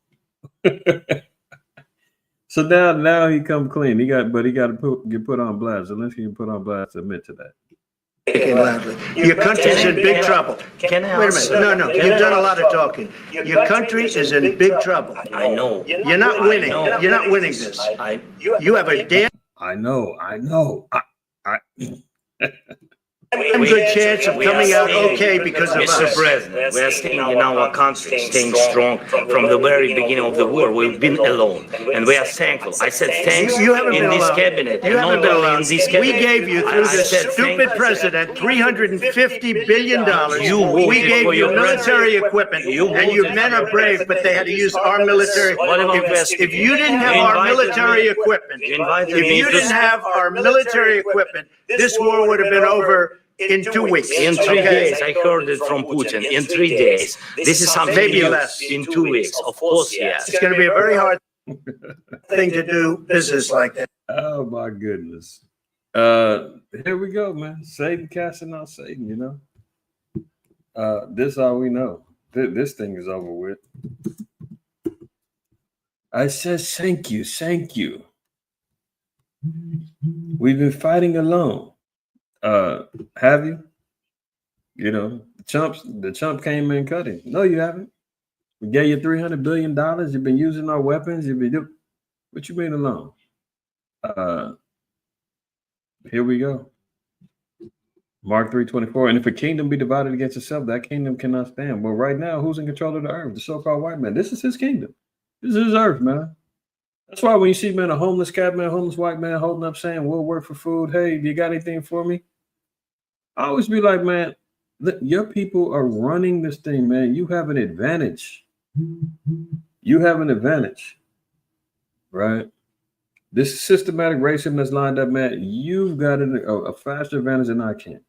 So now he come clean. He got to get put on blast. Zelensky can put on blast to admit to that. Your country's in big trouble. Wait a minute. No. You've done a lot of talking. Your country is in big trouble. I know. You're not winning. You're not winning this. You have a damn. I know. good chance of coming out okay because of Mr. us. President, we are staying in our country, staying strong from the very beginning of the war. We've been alone, and we are thankful. I said thanks You haven't in been this alone. cabinet, You and haven't not been only alone. in this We cabinet. gave you, through I this said stupid thank- president, $350 billion. You voted We gave for you your military president. equipment, You and your voted men for are your brave, but they had to use our military. Whatever we asked If you didn't have You our invited military me- equipment, You invited if me you to didn't have our military equipment, this war would have been over in 2 weeks. In 3 okay? days, I heard it from Putin. In 3 days. This is something Maybe new. less. In 2 weeks. Of course, yes. It's going to be a very hard thing to do business like that. Oh my goodness. Here we go, man. Satan casting out Satan, you know. This all we know. This thing is over with. I said thank you, thank you. We've been fighting alone. Have you? You know, the chump came in and cut him. No, you haven't. We gave you $300 billion. You've been using our weapons. You've been what you mean alone? Here we go. Mark 3:24. And if a kingdom be divided against itself, that kingdom cannot stand. Well, right now, who's in control of the earth? The so-called white man. This is his kingdom. This is his earth, man. That's why when you see, man, a homeless cat man, homeless white man holding up saying, we'll work for food. Hey, you got anything for me? I always be like, man, your people are running this thing, man. You have an advantage. You have an advantage, right? This systematic racism that's lined up, man, you've got a faster advantage than I can.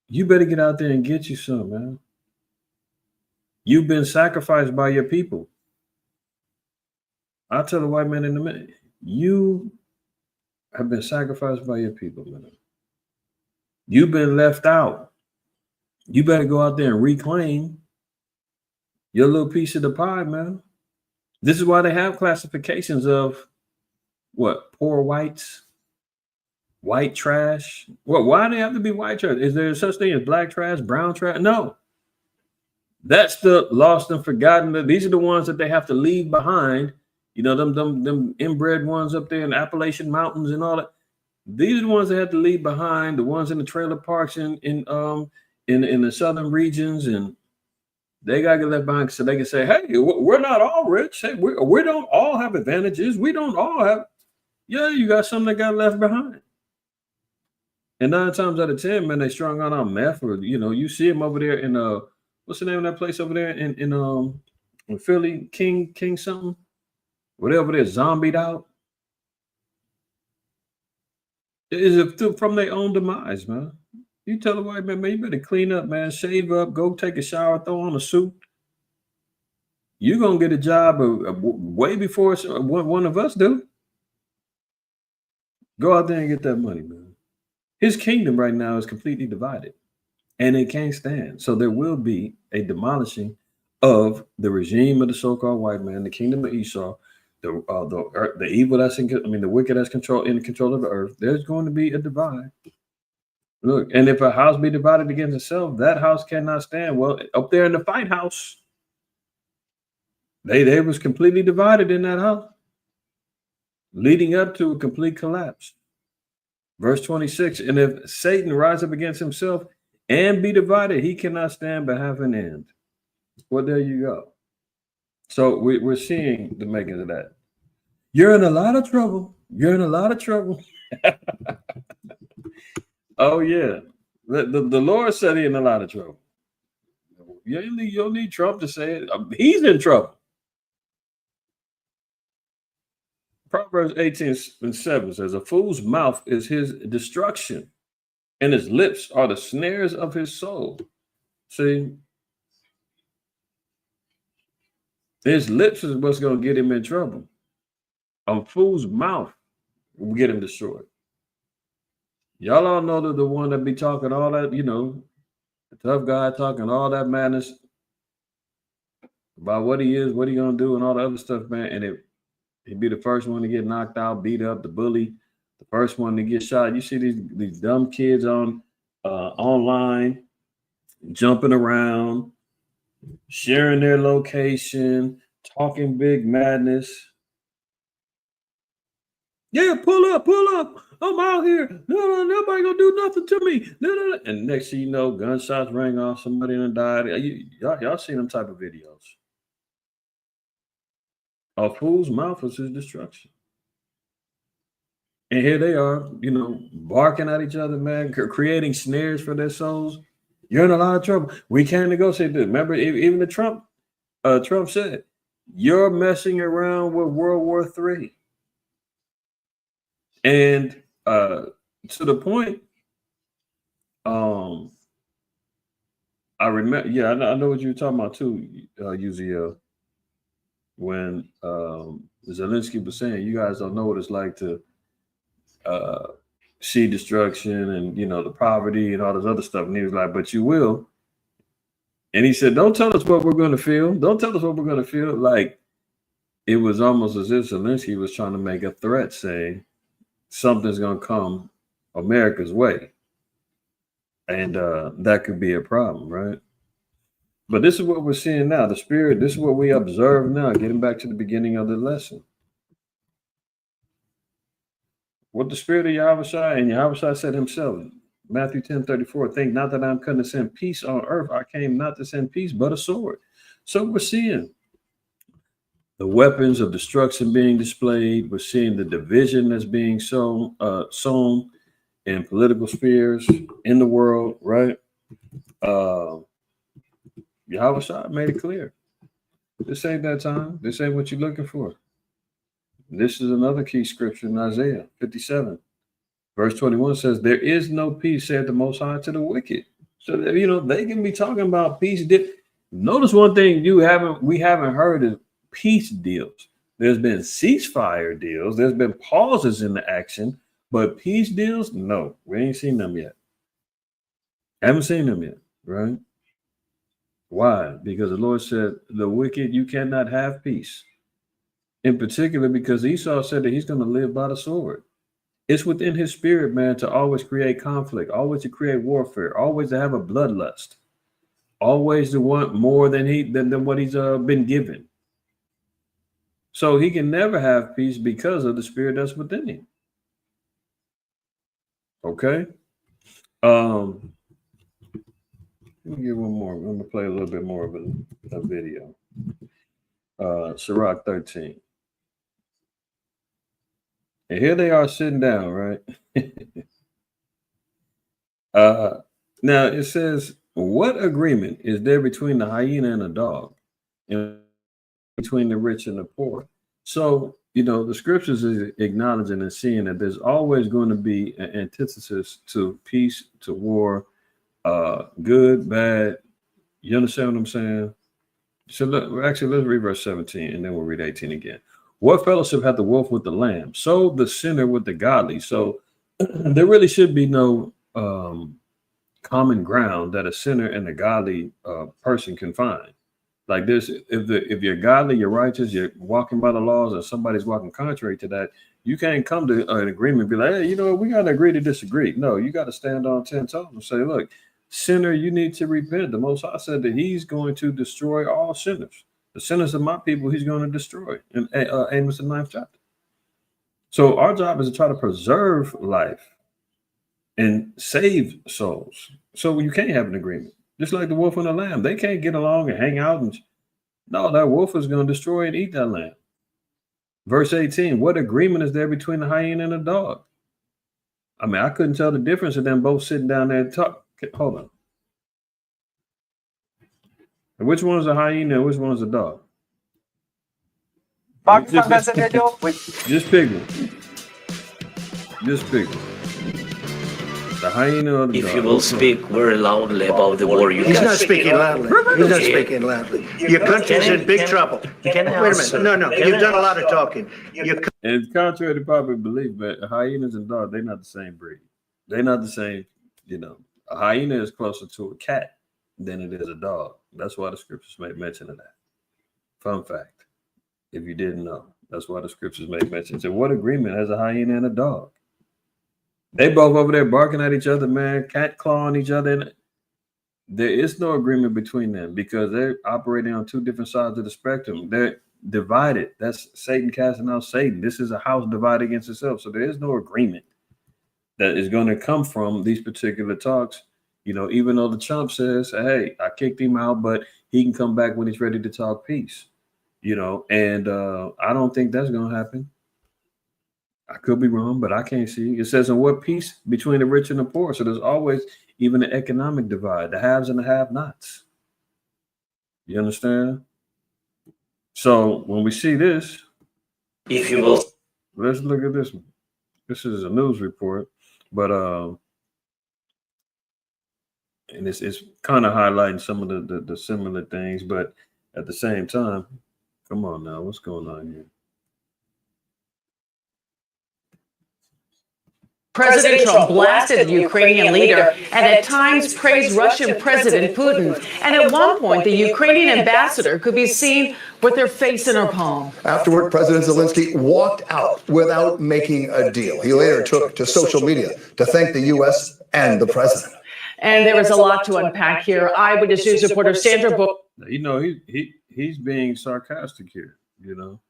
You better get out there and get you some, man. You've been sacrificed by your people. I'll tell the white man in a minute, you have been sacrificed by your people, man. You've been left out. You better go out there and reclaim your little piece of the pie, man. This is why they have classifications of what? Poor whites, white trash. Well, why do they have to be white trash? Is there such thing as black trash, brown trash? No. That's the lost and forgotten. These are the ones that they have to leave behind. You know, them inbred ones up there in the Appalachian Mountains and all that. These are the ones that have to leave behind. The ones in the trailer parks in the southern regions, and they gotta get left behind so they can say, "Hey, we're not all rich. Hey, we don't all have advantages. We don't all have." Yeah, you got some that got left behind. And 9 times out of 10, man, they strung out on meth, or you see them over there in what's the name of that place over there in Philly, King something. Whatever they're zombied out. Is it from their own demise, man? You tell the white man, you better clean up, man, shave up, go take a shower, throw on a suit. You're going to get a job way before one of us do. Go out there and get that money, man. His kingdom right now is completely divided, and it can't stand. So there will be a demolishing of the regime of the so-called white man, the kingdom of Esau, the evil the wicked that's in control of the earth. There's going to be a divide. Look, and if a house be divided against itself, that house cannot stand. Well, up there in the fight house, they was completely divided in that house, leading up to a complete collapse. Verse 26, and if Satan rise up against himself and be divided, he cannot stand but have an end. Well, there you go. So we're seeing the makings of that. You're in a lot of trouble. You're in a lot of trouble. Oh, yeah. The Lord said he's in a lot of trouble. You don't need Trump to say it. He's in trouble. Proverbs 18:7 says, a fool's mouth is his destruction, and his lips are the snares of his soul. See? His lips is what's going to get him in trouble. A fool's mouth will get him destroyed. Y'all all know the one that be talking all that, the tough guy talking all that madness about what he is, what he going to do, and all the other stuff, man. And he'd be the first one to get knocked out, beat up, the bully, the first one to get shot. You see these dumb kids on online jumping around, sharing their location, talking big madness. Yeah, pull up. I'm out here. No, nobody gonna do nothing to me. No. And next thing you know, gunshots rang off. Somebody done died. Y'all seen them type of videos. A fool's mouth is his destruction. And here they are, barking at each other, man, creating snares for their souls. You're in a lot of trouble. We can't negotiate this. Remember, even the Trump said, you're messing around with World War III. And to the point, I remember, I know what you were talking about too, UZL, when Zelensky was saying, you guys don't know what it's like to see destruction and the poverty and all this other stuff. And he was like, but you will. And he said, don't tell us what we're going to feel. Don't tell us what we're going to feel. Like, it was almost as if Zelensky was trying to make a threat saying something's going to come America's way. And that could be a problem, right? But this is what we're seeing now. The spirit, this is what we observe now, getting back to the beginning of the lesson. What the spirit of Yahushua, and Yahushua said himself, Matthew 10:34, think not that I'm come to send peace on earth. I came not to send peace, but a sword. So we're seeing the weapons of destruction being displayed. We're seeing the division that's being sown in political spheres in the world, right? Yahushua made it clear. This ain't that time. This ain't what you're looking for. This is another key scripture in Isaiah 57. Verse 21 says, there is no peace, said the Most High, to the wicked. So, they can be talking about peace. Notice one thing we haven't heard is peace deals. There's been ceasefire deals. There's been pauses in the action, but peace deals, no, we ain't seen them yet. Haven't seen them yet, right? Why? Because the Lord said, the wicked, you cannot have peace. In particular, because Esau said that he's going to live by the sword. It's within his spirit, man, to always create conflict, always to create warfare, always to have a bloodlust, always to want more than what he's been given. So he can never have peace because of the spirit that's within him. Okay. Let me get one more. I'm going to play a little bit more of a video. Sirach 13. And here they are sitting down, right? Now it says, what agreement is there between the hyena and the dog, and between the rich and the poor? So, the scriptures is acknowledging and seeing that there's always going to be an antithesis to peace, to war, good, bad. You understand what I'm saying? So let's read verse 17 and then we'll read 18 again. What fellowship hath the wolf with the lamb? So the sinner with the godly. So there really should be no common ground that a sinner and a godly person can find. Like this, if you're godly, you're righteous, you're walking by the laws, and somebody's walking contrary to that, you can't come to an agreement and be like, hey, we got to agree to disagree. No, you got to stand on 10 toes and say, look, sinner, you need to repent. The Most High said that he's going to destroy all sinners. The sinners of my people, he's going to destroy in Amos, the 9th chapter. So our job is to try to preserve life and save souls. So you can't have an agreement. Just like the wolf and the lamb, they can't get along and hang out. No, that wolf is going to destroy and eat that lamb. Verse 18, what agreement is there between the hyena and the dog? I mean, I couldn't tell the difference of them both sitting down there and talk. Hold on. And which one is a hyena and which one is a dog? Just pick one. Just pick one. The hyena or the dog? If you will speak very loudly about the war, He's not speaking loudly. He's not speaking loudly. Your country's in big trouble. Wait a minute. No. You've done a lot of talking. And contrary to popular belief, but hyenas and dogs, they're not the same breed. They're not the same, A hyena is closer to a cat than it is a dog. That's why the scriptures make mention of that. Fun fact, if you didn't know, that's why the scriptures make mention. So what agreement has a hyena and a dog? They both over there barking at each other, man, cat clawing each other. There is no agreement between them because they're operating on two different sides of the spectrum. They're divided. That's Satan casting out Satan. This is a house divided against itself. So there is no agreement. that is going to come from these particular talks. You know, even though the Trump says, "Hey, I kicked him out, but he can come back when he's ready to talk peace." You know, and I don't think that's going to happen. I could be wrong, but I can't see. It says, "In what peace between the rich and the poor?" So there's always even an economic divide, the haves and the have-nots. You understand? So when we see this, if you will, let's look at this one. This is a news report, but and it's kind of highlighting some of the similar things, but at the same time, come on now, what's going on here? President Trump blasted the Ukrainian leader and at times praised Russian President Putin. And at one point, the Ukrainian ambassador could be seen with her face in her palm. Afterward, President Zelensky walked out without making a deal. He later took to social media to thank the U.S. and the president. And there is a lot to unpack here. Eyewitness News reporter Sandra Book. You know, he's being sarcastic here, you know.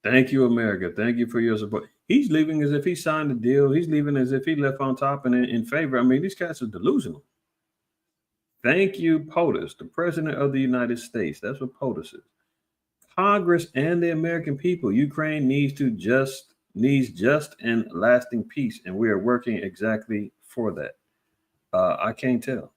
Thank you, America. Thank you for your support. He's leaving as if he signed a deal. He's leaving as if he left on top and in favor. I mean, these cats are delusional. Thank you, POTUS, the President of the United States. That's what POTUS is. Congress and the American people. Ukraine needs just and lasting peace, and we are working exactly for that. I can't tell.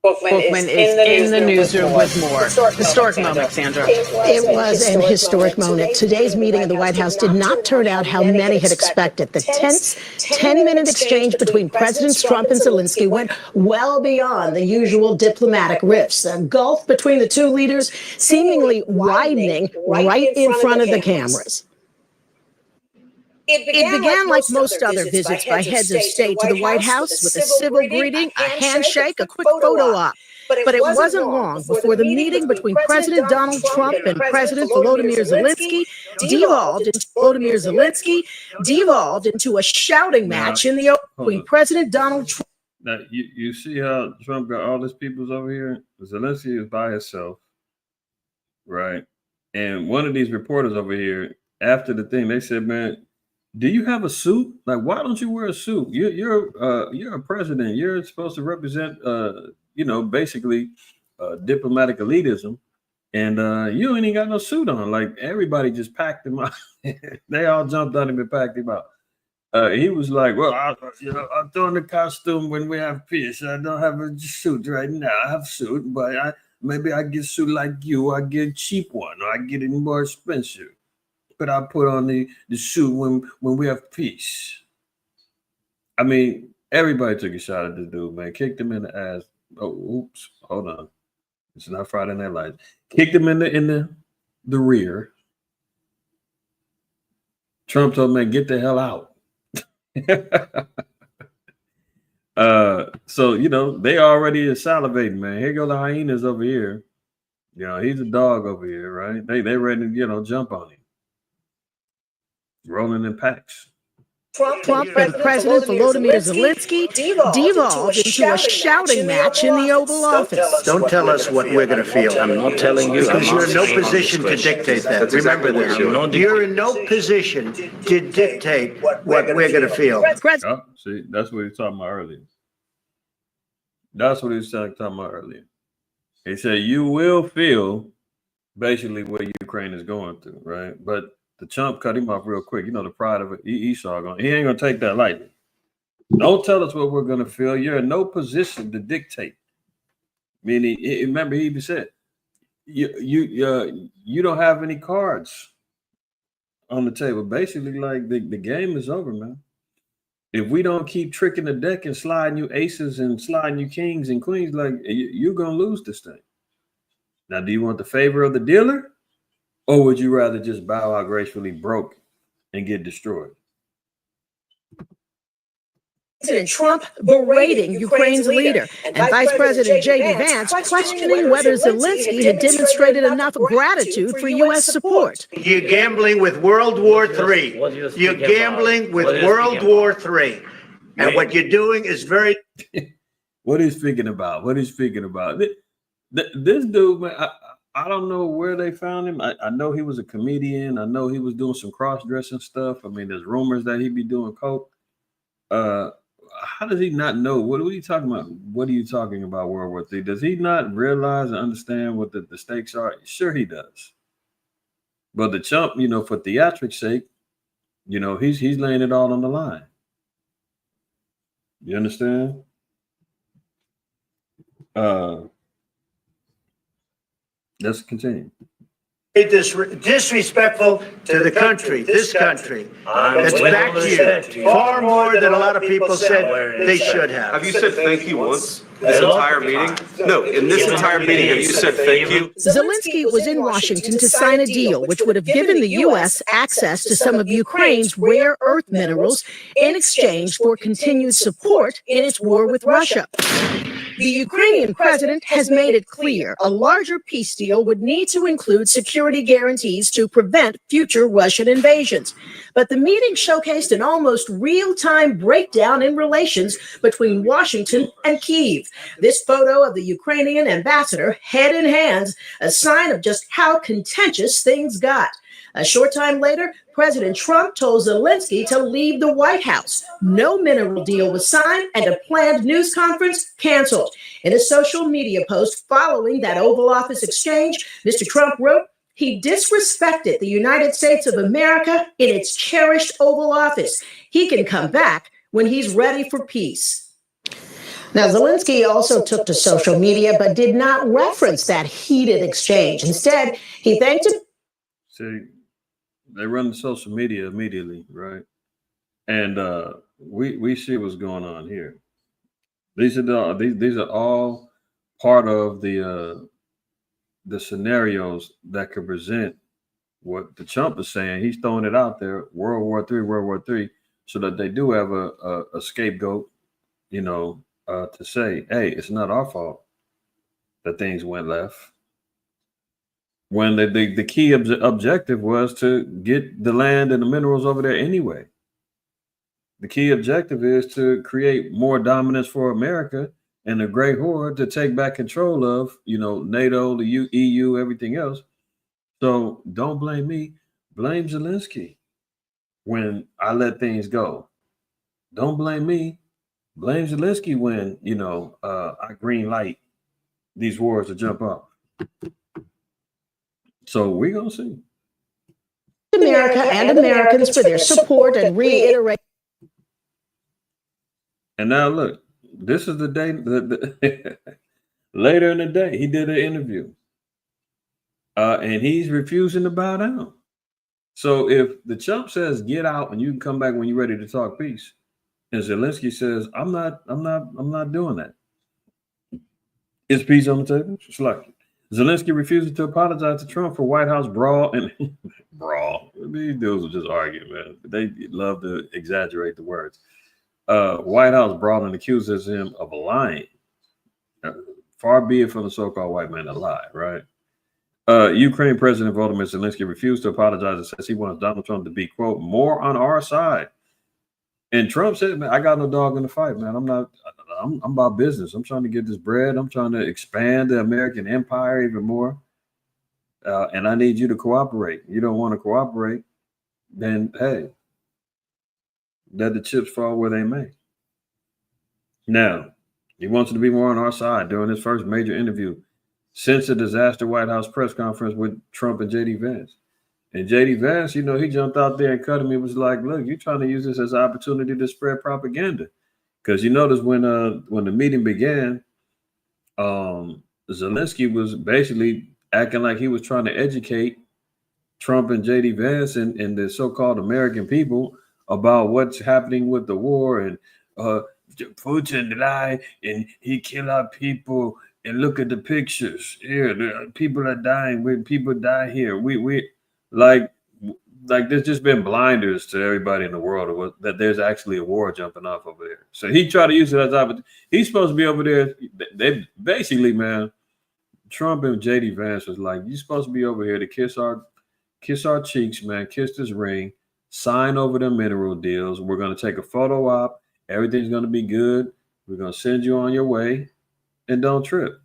Bookman is in the newsroom with more. Historic moment, Sandra. It was an historic moment. Today's meeting in the White House did not turn out how many had expected. The tense 10-minute exchange between Presidents Trump and Zelensky went well beyond the usual diplomatic riffs. A gulf between the two leaders seemingly widening right in front of the cameras. It began like most other visits by heads of state to the White House with a civil greeting, a handshake, a quick photo op. But it wasn't long before the meeting between President Donald Trump and President Volodymyr Zelensky devolved into a shouting match in the open between President Donald Trump. Now, you see how Trump got all his peoples over here? Zelensky is by himself, right? And one of these reporters over here, after the thing, they said, "Man, do you have a suit? Like, why don't you wear a suit? You're a president. You're supposed to represent, basically diplomatic elitism, and you ain't even got no suit on." Like, everybody just packed him out. They all jumped on him and packed him out. He was like, "Well, I'll throw in the costume when we have peace. I don't have a suit right now. I have a suit, but maybe I get a suit like you. I get a cheap one, or I get it more expensive. But I put on the suit when we have peace." I mean, everybody took a shot at this dude, man. Kicked him in the ass. Oh, oops, hold on. It's not Friday Night Lights. Kicked him in the rear. Trump told him, "Man, get the hell out." So they already are salivating, man. Here go the hyenas over here. He's a dog over here, right? They ready to jump on him. Rolling in packs. Trump and President Volodymyr Zelensky devolved into a shouting match in the Oval Office. Don't tell us what we're going to feel. I'm not telling you. Because you're in no position to dictate that. Remember this. You're in no position to dictate what we're going to feel. Oh, see, that's what he was talking about earlier. That's what he was talking about earlier. He said, you will feel basically what Ukraine is going through, right? But the chump cut him off real quick. The pride of Esau. He ain't going to take that lightly. Don't tell us what we're going to feel. You're in no position to dictate. Meaning, remember, he even said, you don't have any cards on the table. Basically, like the game is over, man. If we don't keep tricking the deck and sliding you aces and sliding you kings and queens, like you're going to lose this thing. Now, do you want the favor of the dealer? Or would you rather just bow out gracefully broke and get destroyed? President Trump berating Ukraine's leader and Vice President J.D. Vance questioning whether Zelensky had demonstrated enough gratitude for U.S. support. You're gambling with World War III. You're gambling with World War III. And what you're doing is very... What he's speaking about. This dude, man, I don't know where they found him. I know he was a comedian. I know he was doing some cross-dressing stuff. I mean, there's rumors that he'd be doing coke. how does he not know? What are you talking about? What are you talking about, World War III? Does he not realize and understand what the stakes are? Sure, he does. But the chump, for theatrics' sake, he's laying it all on the line. You understand? Let's continue. Disrespectful to the country, this country. It's back to you far more than a lot of people said they should have. Have you said thank you once this entire meeting? No, in this entire meeting, have you said thank you? Zelensky was in Washington to sign a deal which would have given the U.S. access to some of Ukraine's rare earth minerals in exchange for continued support in its war with Russia. The Ukrainian president has made it clear a larger peace deal would need to include security guarantees to prevent future Russian invasions. But the meeting showcased an almost real-time breakdown in relations between Washington and Kyiv. This photo of the Ukrainian ambassador head in hands, a sign of just how contentious things got. A short time later, President Trump told Zelensky to leave the White House. No mineral deal was signed and a planned news conference canceled. In a social media post following that Oval Office exchange, Mr. Trump wrote, he disrespected the United States of America in its cherished Oval Office. He can come back when he's ready for peace. Now, Zelensky also took to social media but did not reference that heated exchange. Instead, he thanked him. See, they run the social media immediately, right? And we see what's going on here. These are all part of the scenarios that could present what the chump is saying. He's throwing it out there, World War III, so that they do have a scapegoat, to say, hey, it's not our fault that things went left. When the key objective was to get the land and the minerals over there anyway. The key objective is to create more dominance for America and the Great Horde to take back control of, NATO, the EU, everything else. So don't blame me. Blame Zelensky when I let things go. Don't blame me. Blame Zelensky when, I green light these wars to jump off. So we're going to see. America and Americans for their support and reiterate. And now look, this is the day, later in the day, he did an interview. And he's refusing to bow down. So if the chump says, get out and you can come back when you're ready to talk peace, and Zelensky says, I'm not doing that. Is peace on the table? It's like Zelensky refuses to apologize to Trump for White House brawl and brawl. These dudes will just argue, man. They love to exaggerate the words. White House brawl and accuses him of lying. Far be it from the so-called white man to lie, right? Ukraine President Volodymyr Zelensky refused to apologize and says he wants Donald Trump to be, quote, more on our side. And Trump said, man, I got no dog in the fight, man. I'm about business. I'm trying to get this bread. I'm trying to expand the American empire even more. And I need you to cooperate. You don't want to cooperate, then, hey, let the chips fall where they may. Now, he wants to be more on our side during his first major interview since the disaster White House press conference with Trump and J.D. Vance. And J.D. Vance, he jumped out there and cut him. He was like, look, you're trying to use this as an opportunity to spread propaganda. Because you notice when the meeting began, Zelensky was basically acting like he was trying to educate Trump and J.D. Vance and the so-called American people about what's happening with the war and Putin lied and he killed our people. And look at the pictures here. People are dying. When people die here, we like there's just been blinders to everybody in the world that there's actually a war jumping off over there. So he tried to use it as opportunity. He's supposed to be over there. They basically, man, Trump and J.D. Vance was like, you're supposed to be over here to kiss our cheeks, man, kiss this ring, sign over the mineral deals. We're going to take a photo op. Everything's going to be good. We're going to send you on your way. And don't trip.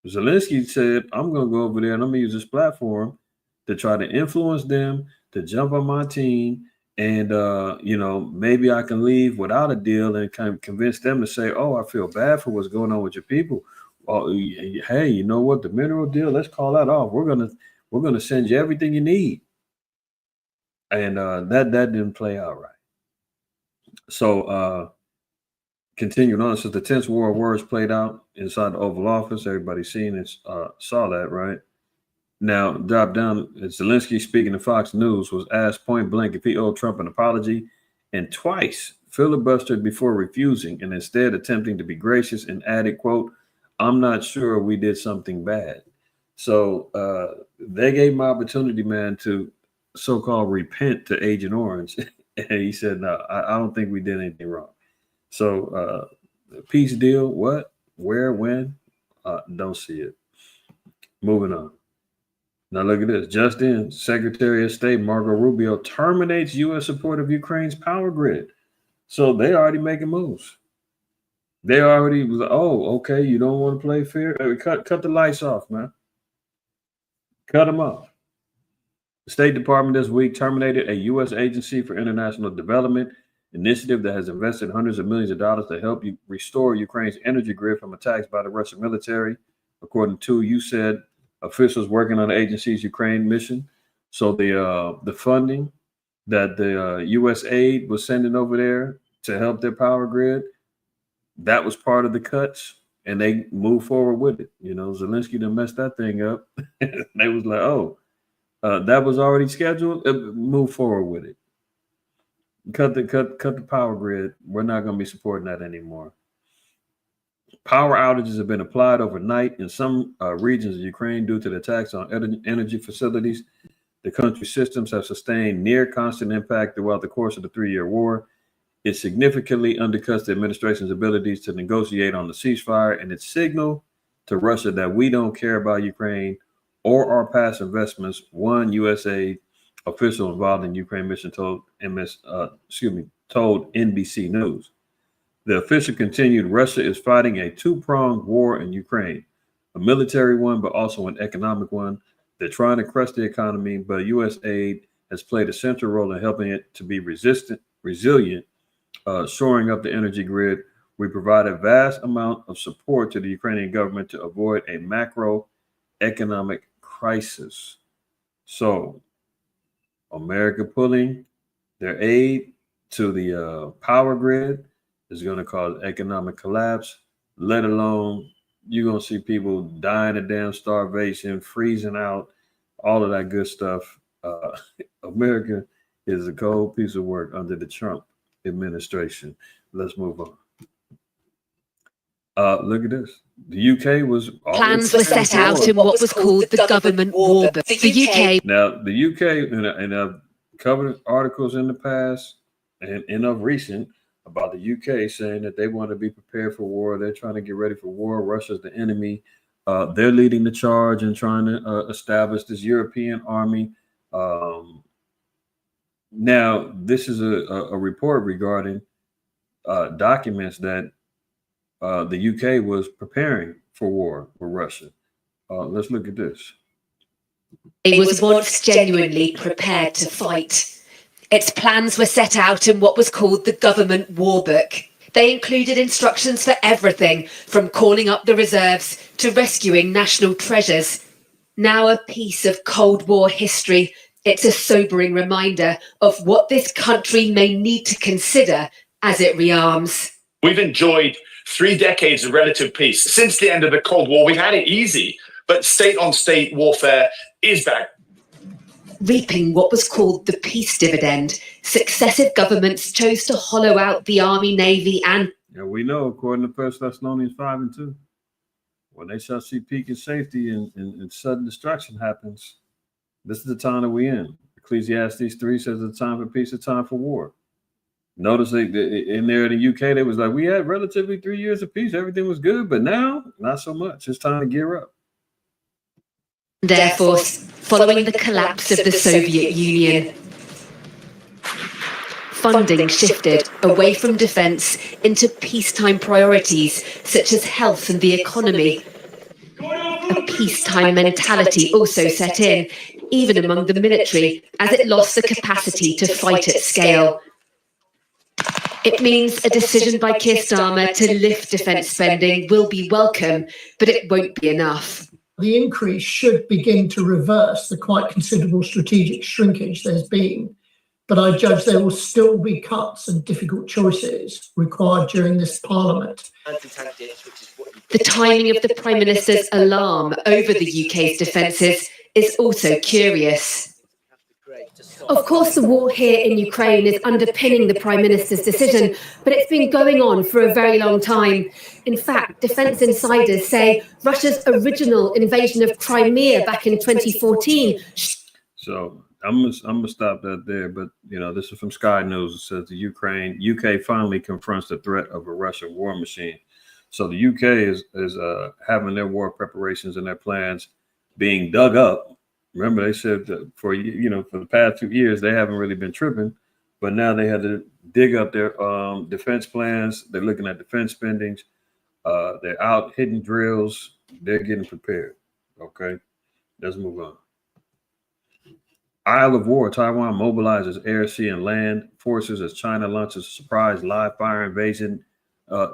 Zelensky said, I'm going to go over there and I'm going to use this platform to try to influence them, to jump on my team, And, maybe I can leave without a deal and kind of convince them to say, oh, I feel bad for what's going on with your people. Well, hey, you know what? The mineral deal, let's call that off. We're gonna send you everything you need. And that didn't play out right. So continuing on, so the 10th War of Words played out inside the Oval Office. Everybody's seen it, saw that, right? Now, drop down, Zelensky, speaking to Fox News, was asked point blank if he owed Trump an apology, and twice filibustered before refusing and instead attempting to be gracious and added, quote, I'm not sure we did something bad. So they gave him opportunity, man, to so-called repent to Agent Orange. And he said, no, I don't think we did anything wrong. So peace deal, what, where, when? Don't see it. Moving on. Now look at this. Just in, Secretary of State Marco Rubio terminates U.S. support of Ukraine's power grid. So they already making moves. They already was, oh, okay, you don't want to play fair? Cut the lights off, man. Cut them off. The State Department this week terminated a U.S. Agency for International Development initiative that has invested hundreds of millions of dollars to help you restore Ukraine's energy grid from attacks by the Russian military, according to, you said, officials working on the agency's Ukraine mission. So the funding that the U.S. aid was sending over there to help their power grid, that was part of the cuts, and they moved forward with it. Zelensky done messed that thing up. They was like, oh, that was already scheduled. Move forward with it. Cut the power grid. We're not going to be supporting that anymore. Power outages have been applied overnight in some regions of Ukraine due to the attacks on energy facilities. The country's systems have sustained near constant impact throughout the course of the 3-year war. It significantly undercuts the administration's abilities to negotiate on the ceasefire, and its signal to Russia that we don't care about Ukraine or our past investments. One USA official involved in Ukraine mission told NBC News. The official continued, Russia is fighting a two-pronged war in Ukraine, a military one, but also an economic one. They're trying to crush the economy, but U.S. aid has played a central role in helping it to be resilient, shoring up the energy grid. We provide a vast amount of support to the Ukrainian government to avoid a macroeconomic crisis. So, America pulling their aid to the power grid is going to cause economic collapse, let alone you're going to see people dying of damn starvation, freezing out, all of that good stuff. America is a cold piece of work under the Trump administration. Let's move on. Look at this. The UK was... Plans were set out in what was called the government war book. The UK... Now, the UK, and I've covered articles in the past and of recent about the UK saying that they want to be prepared for war. They're trying to get ready for war. Russia's the enemy. They're leading the charge and trying to establish this European army. Now, this is a report regarding documents that the UK was preparing for war with Russia. Let's look at this. It was once genuinely prepared to fight. Its plans were set out in what was called the government war book. They included instructions for everything from calling up the reserves to rescuing national treasures. Now a piece of Cold War history, it's a sobering reminder of what this country may need to consider as it rearms. We've enjoyed 3 decades of relative peace. Since the end of the Cold War, we've had it easy, but state-on-state warfare is back. Reaping what was called the peace dividend, successive governments chose to hollow out the army, navy, and... Yeah, we know, according to 1 Thessalonians 5:2, when they shall see peace and safety and sudden destruction happens, this is the time that we're in. Ecclesiastes 3 says it's a time for peace, a time for war. Notice in there in the UK, they was like, we had relatively 3 years of peace. Everything was good, but now, not so much. It's time to gear up. Therefore, following the collapse of the Soviet Union, funding shifted away from defense into peacetime priorities such as health and the economy. A peacetime mentality also set in. even among the military, as it lost the capacity to fight at scale. It means a decision by Keir Starmer to lift defence spending will be welcome, but it won't be enough. The increase should begin to reverse the quite considerable strategic shrinkage there's been, but I judge there will still be cuts and difficult choices required during this Parliament. The timing of the Prime Minister's alarm over the UK's defences is also curious. Of course, the war here in Ukraine is underpinning the Prime Minister's decision, but it's been going on for a very long time. In fact, defence insiders say Russia's original invasion of Crimea back in 2014. So I'm gonna stop that there. But you know, this is from Sky News. It says the UK finally confronts the threat of a Russian war machine. So the UK is having their war preparations and their plans being dug up. Remember, they said that for the past 2 years, they haven't really been tripping, but now they had to dig up their defense plans. They're looking at defense spendings. They're out hitting drills. They're getting prepared. Okay, let's move on. Isle of War, Taiwan mobilizes air, sea, and land forces as China launches surprise live fire invasion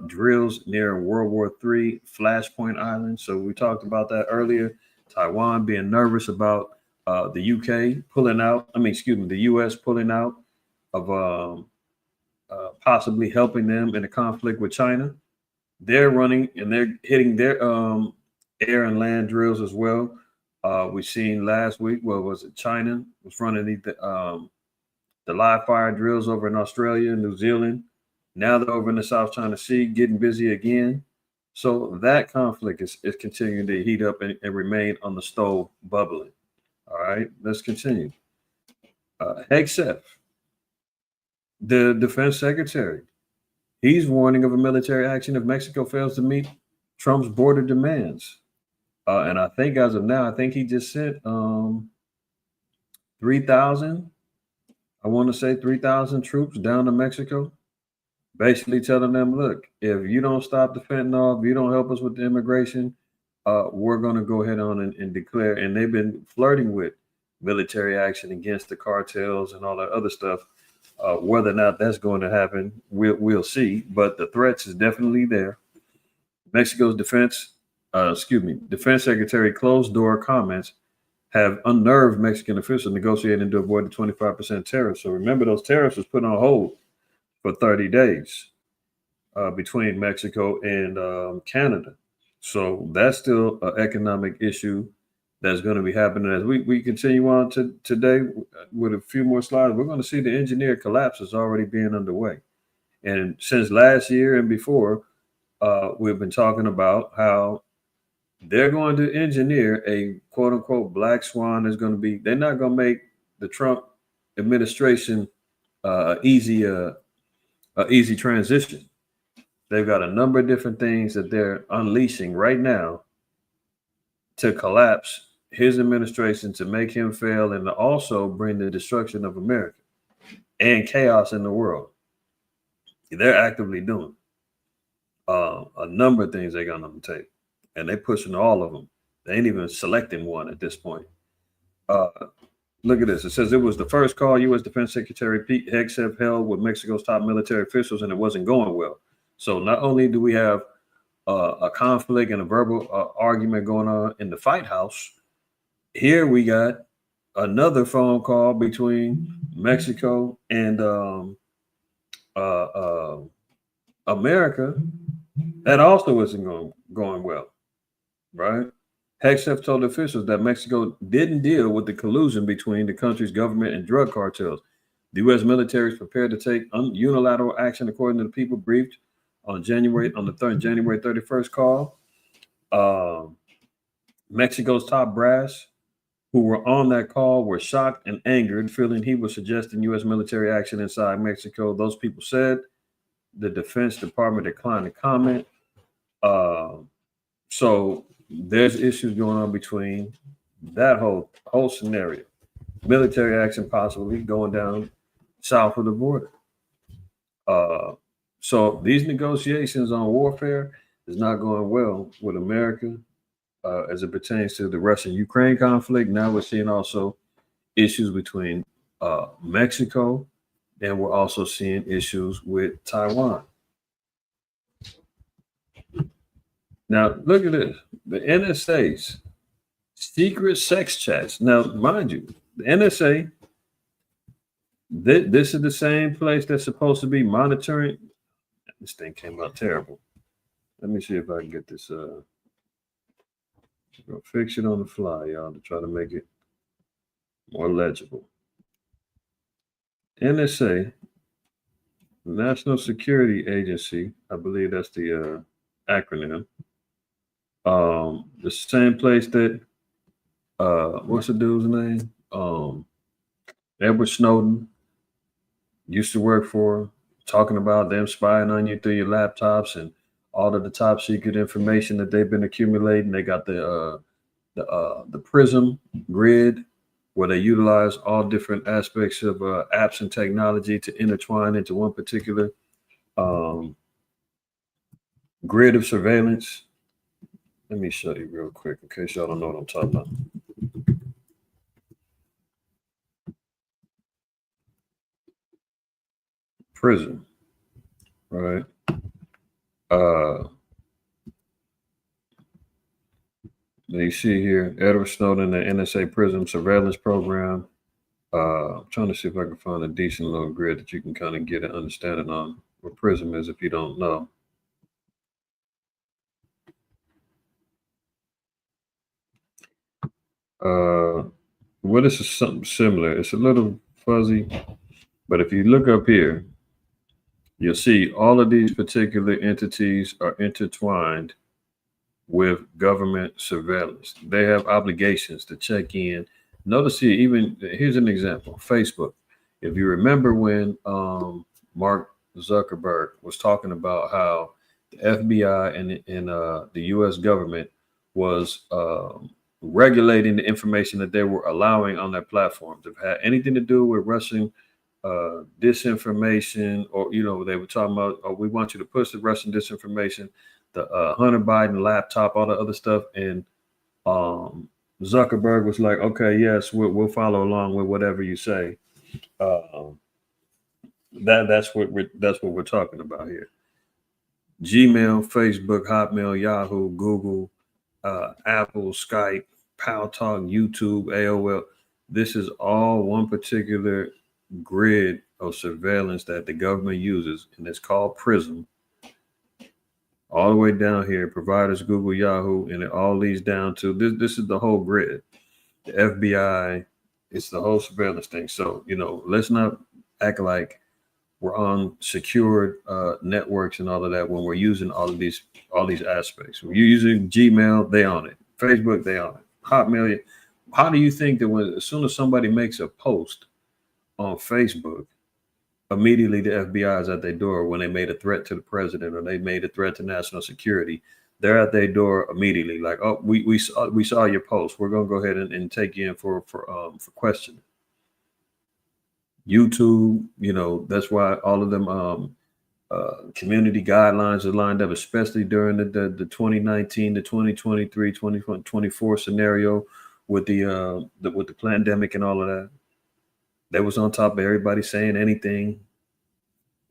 drills near World War III Flashpoint Island. So we talked about that earlier. Taiwan being nervous about the UK pulling out. The US pulling out of possibly helping them in a conflict with China. They're running and they're hitting their air and land drills as well. We've seen last week, China was running the live fire drills over in Australia and New Zealand. Now they're over in the South China Sea, getting busy again. So that conflict is continuing to heat up and remain on the stove bubbling. All right, let's continue. Hegseth, the defense secretary, he's warning of a military action if Mexico fails to meet Trump's border demands. And I think as of now, he just sent 3,000, I want to say 3,000 troops down to Mexico. Basically telling them, look, if you don't stop the fentanyl, if you don't help us with the immigration, we're going to go ahead on and declare. And they've been flirting with military action against the cartels and all that other stuff. Whether or not that's going to happen, we'll see. But the threats is definitely there. Mexico's defense secretary closed door comments have unnerved Mexican officials negotiating to avoid the 25% tariff. So remember, those tariffs was put on hold for 30 days between Mexico and Canada. So that's still an economic issue that's going to be happening as we continue on to today with a few more slides. We're going to see the engineer collapse is already being underway. And since last year and before, we've been talking about how they're going to engineer a quote unquote black swan is going to be, they're not going to make the Trump administration easy transition. They've got a number of different things that they're unleashing right now to collapse his administration, to make him fail, and to also bring the destruction of America and chaos in the world. They're actively doing a number of things they're going to undertake, and they're pushing all of them. They ain't even selecting one at this point. Look at this. It says it was the first call U.S. Defense Secretary Pete Hegseth held with Mexico's top military officials, and it wasn't going well. So not only do we have a conflict and a verbal argument going on in the White House, here we got another phone call between Mexico and America that also isn't going well, right? Hegseth told officials that Mexico didn't deal with the collusion between the country's government and drug cartels. The U.S. military is prepared to take unilateral action, according to the people briefed on January 31st call. Mexico's top brass, who were on that call, were shocked and angered, feeling he was suggesting U.S. military action inside Mexico. Those people said the Defense Department declined to comment. So there's issues going on between that whole scenario. Military action possibly going down south of the border. So these negotiations on warfare is not going well with America as it pertains to the Russia-Ukraine conflict. Now we're seeing also issues between Mexico, and we're also seeing issues with Taiwan. Now, look at this. The NSA's secret sex chats. Now, mind you, the NSA, this is the same place that's supposed to be monitoring. This thing came out terrible. Let me see if I can get this. Go fix it on the fly, y'all, to try to make it more legible. NSA, National Security Agency, I believe that's the acronym. The same place that what's the dude's name? Edward Snowden used to work for, talking about them spying on you through your laptops and all of the top secret information that they've been accumulating. They got the Prism grid, where they utilize all different aspects of apps and technology to intertwine into one particular grid of surveillance. Let me show you real quick in case y'all don't know what I'm talking about. Prism, right? You see here, Edward Snowden, the NSA Prism surveillance program. I'm trying to see if I can find a decent little grid that you can kind of get an understanding on what Prism is if you don't know. Well, this is something similar. It's a little fuzzy, but if you look up here, you'll see all of these particular entities are intertwined with government surveillance. They have obligations to check in. Notice here, even here's an example, Facebook. If you remember when Mark Zuckerberg was talking about how the FBI and the US government was regulating the information that they were allowing on their platforms. If it had anything to do with Russian disinformation, or, they were talking about, oh, we want you to push the Russian disinformation, the Hunter Biden laptop, all the other stuff. And Zuckerberg was like, okay, yes, we'll follow along with whatever you say. That's what we're talking about here. Gmail, Facebook, Hotmail, Yahoo, Google, Apple, Skype, Paltalk, YouTube, AOL. This is all one particular grid of surveillance that the government uses, and it's called Prism. All the way down here, providers, Google, Yahoo, and it all leads down to this. This is the whole grid. The FBI, it's the whole surveillance thing. So, let's not act like we're on secured networks and all of that when we're using all these aspects. When you're using Gmail, they on it. Facebook, they on it. Hotmail. How do you think that as soon as somebody makes a post on Facebook, immediately the FBI is at their door when they made a threat to the president or they made a threat to national security? They're at their door immediately, like, oh, we saw your post. We're gonna go ahead and take you in for questioning. YouTube, that's why all of them community guidelines are lined up, especially during the 2019 to 2023, 2024 scenario with the pandemic and all of that. They was on top of everybody saying anything.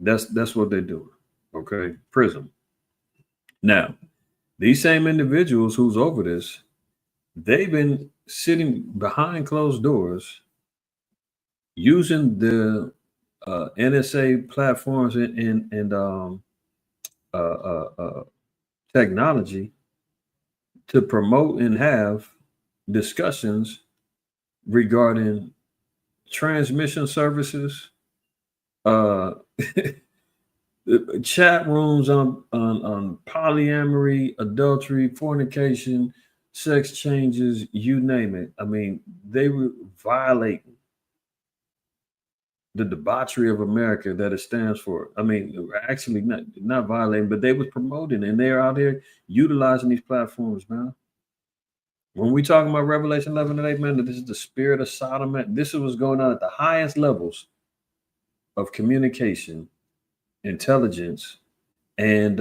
That's what they're doing. Okay, Prism. Now, these same individuals who's over this, they've been sitting behind closed doors using the NSA platforms and technology to promote and have discussions regarding transmission services, chat rooms on polyamory, adultery, fornication, sex changes, you name it. I mean, they were violating the debauchery of America that it stands for. I mean, actually not violating, but they was promoting, and they're out here utilizing these platforms, man. When we talking about Revelation 11 and 8, man, that this is the spirit of Sodom. This is what's going on at the highest levels of communication, intelligence, and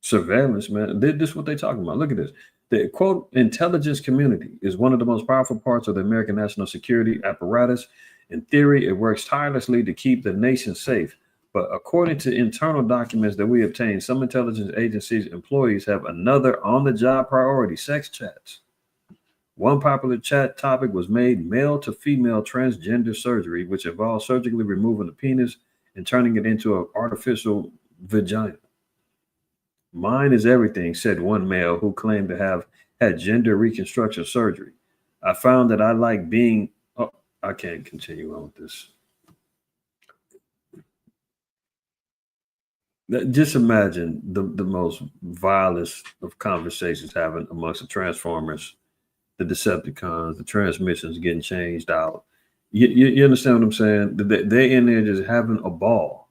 surveillance, man. This is what they talking about. Look at this. The quote intelligence community is one of the most powerful parts of the American national security apparatus. In theory, it works tirelessly to keep the nation safe. But according to internal documents that we obtained, some intelligence agencies' employees have another on-the-job priority: sex chats. One popular chat topic was made male to female transgender surgery, which involves surgically removing the penis and turning it into an artificial vagina. Mine is everything, said one male who claimed to have had gender reconstruction surgery. I found that I like being. Oh, I can't continue on with this. Just imagine the most vilest of conversations having amongst the Transformers, the Decepticons, the transmissions getting changed out. You understand what I'm saying? They're in there just having a ball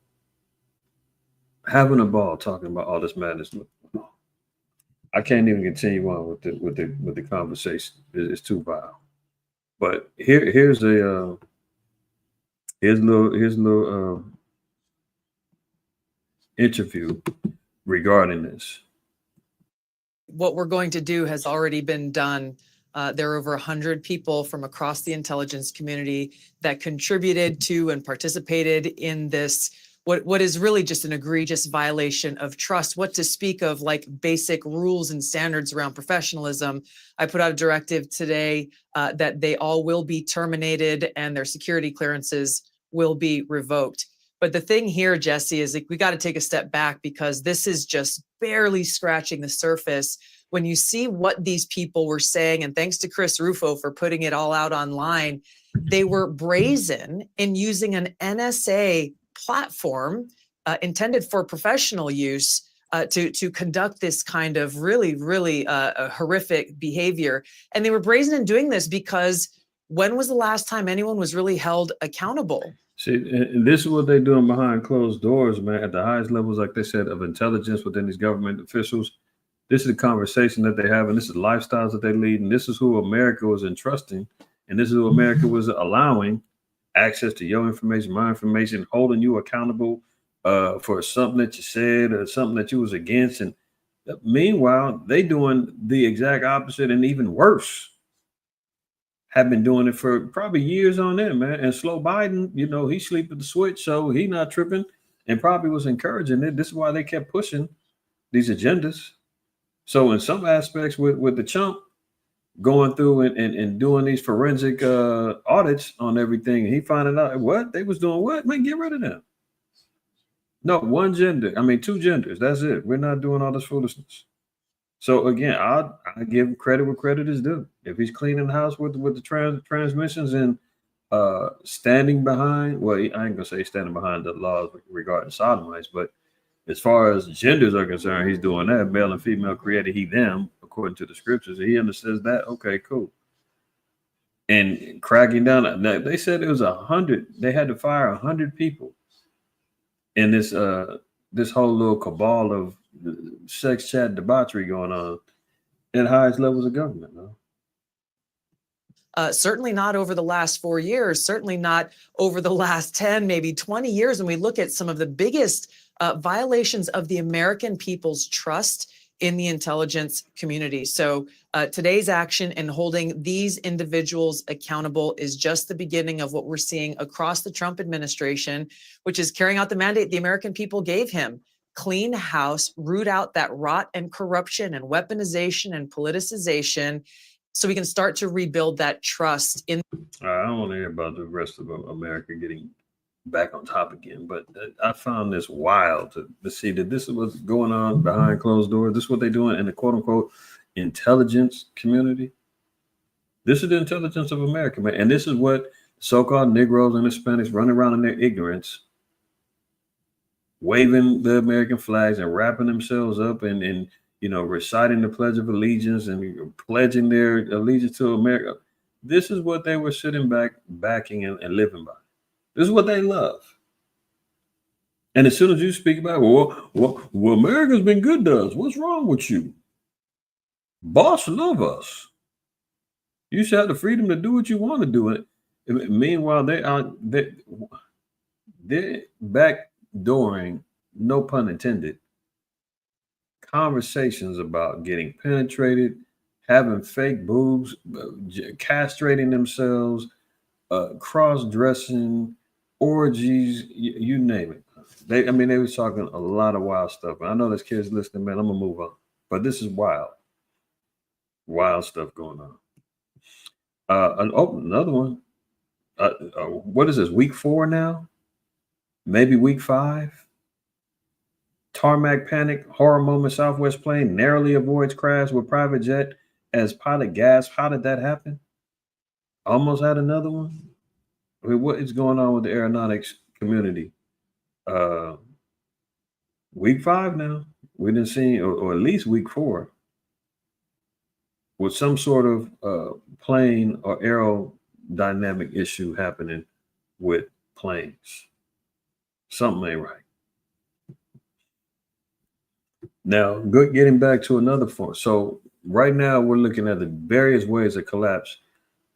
talking about all this madness. I can't even continue on with the conversation. It's too vile. But here's a little interview regarding this. What we're going to do has already been done. There are over 100 people from across the intelligence community that contributed to and participated in this, what is really just an egregious violation of trust. What to speak of like basic rules and standards around professionalism. I put out a directive today that they all will be terminated and their security clearances will be revoked. But the thing here, Jesse, is like we got to take a step back because this is just barely scratching the surface. When you see what these people were saying, and thanks to Chris Rufo for putting it all out online, they were brazen in using an NSA platform intended for professional use to conduct this kind of really horrific behavior. And they were brazen in doing this because when was the last time anyone was really held accountable? See, and this is what they're doing behind closed doors, man, at the highest levels, like they said, of intelligence within these government officials. This is the conversation that they have, and this is lifestyles that they lead, and this is who America was entrusting, and this is who America was allowing access to your information, my information, holding you accountable for something that you said or something that you was against. And meanwhile, they doing the exact opposite and even worse. Have been doing it for probably years on end, man. And Slow Biden, you know, he sleep at the switch, so he not tripping and probably was encouraging it. This is why they kept pushing these agendas. So in some aspects with the chump going through and doing these forensic audits on everything, he finding out what they was doing. What, man, get rid of them. No, one gender. I mean, two genders. That's it. We're not doing all this foolishness. So again, I give credit where credit is due. If he's cleaning the house with the transmissions and standing behind, well, I ain't gonna say standing behind the laws regarding sodomites, but as far as genders are concerned, he's doing that. Male and female created he them, according to the scriptures. He understands that. Okay, cool. And cracking down, they said it was 100. They had to fire 100 people in this whole little cabal of sex chat debauchery going on at highest levels of government. No? Certainly not over the last 4 years, certainly not over the last 10, maybe 20 years. When we look at some of the biggest violations of the American people's trust in the intelligence community. So today's action in holding these individuals accountable is just the beginning of what we're seeing across the Trump administration, which is carrying out the mandate the American people gave him. Clean house, root out that rot and corruption and weaponization and politicization so we can start to rebuild that trust in. I don't want to hear about the rest of America getting back on top again, but I found this wild to see that this is what's going on behind closed doors. This is what they're doing in the quote unquote intelligence community. This is the intelligence of America, man. And this is what so-called Negroes and Hispanics running around in their ignorance, waving the American flags and wrapping themselves up and you know, reciting the Pledge of Allegiance and pledging their allegiance to America. This is what they were sitting back, backing and living by. This is what they love. And as soon as you speak about, well, America's been good to us. What's wrong with you? Boss love us. You should have the freedom to do what you want to do. It. Meanwhile, they're backdooring, no pun intended, conversations about getting penetrated, having fake boobs, castrating themselves, cross-dressing, orgies, you name it. They was talking a lot of wild stuff. I know there's kids listening, man. I'm gonna move on, but this is wild stuff going on. Another one. What is this? Week 4 now? Maybe week 5. Tarmac panic, horror moment. Southwest plane narrowly avoids crash with private jet as pilot gasps. How did that happen? Almost had another one. What is going on with the aeronautics community? Week 5 now. We didn't see, or at least week 4, with some sort of plane or aerodynamic issue happening with planes. Something ain't right. Now, getting back to another form. So right now we're looking at the various ways of collapse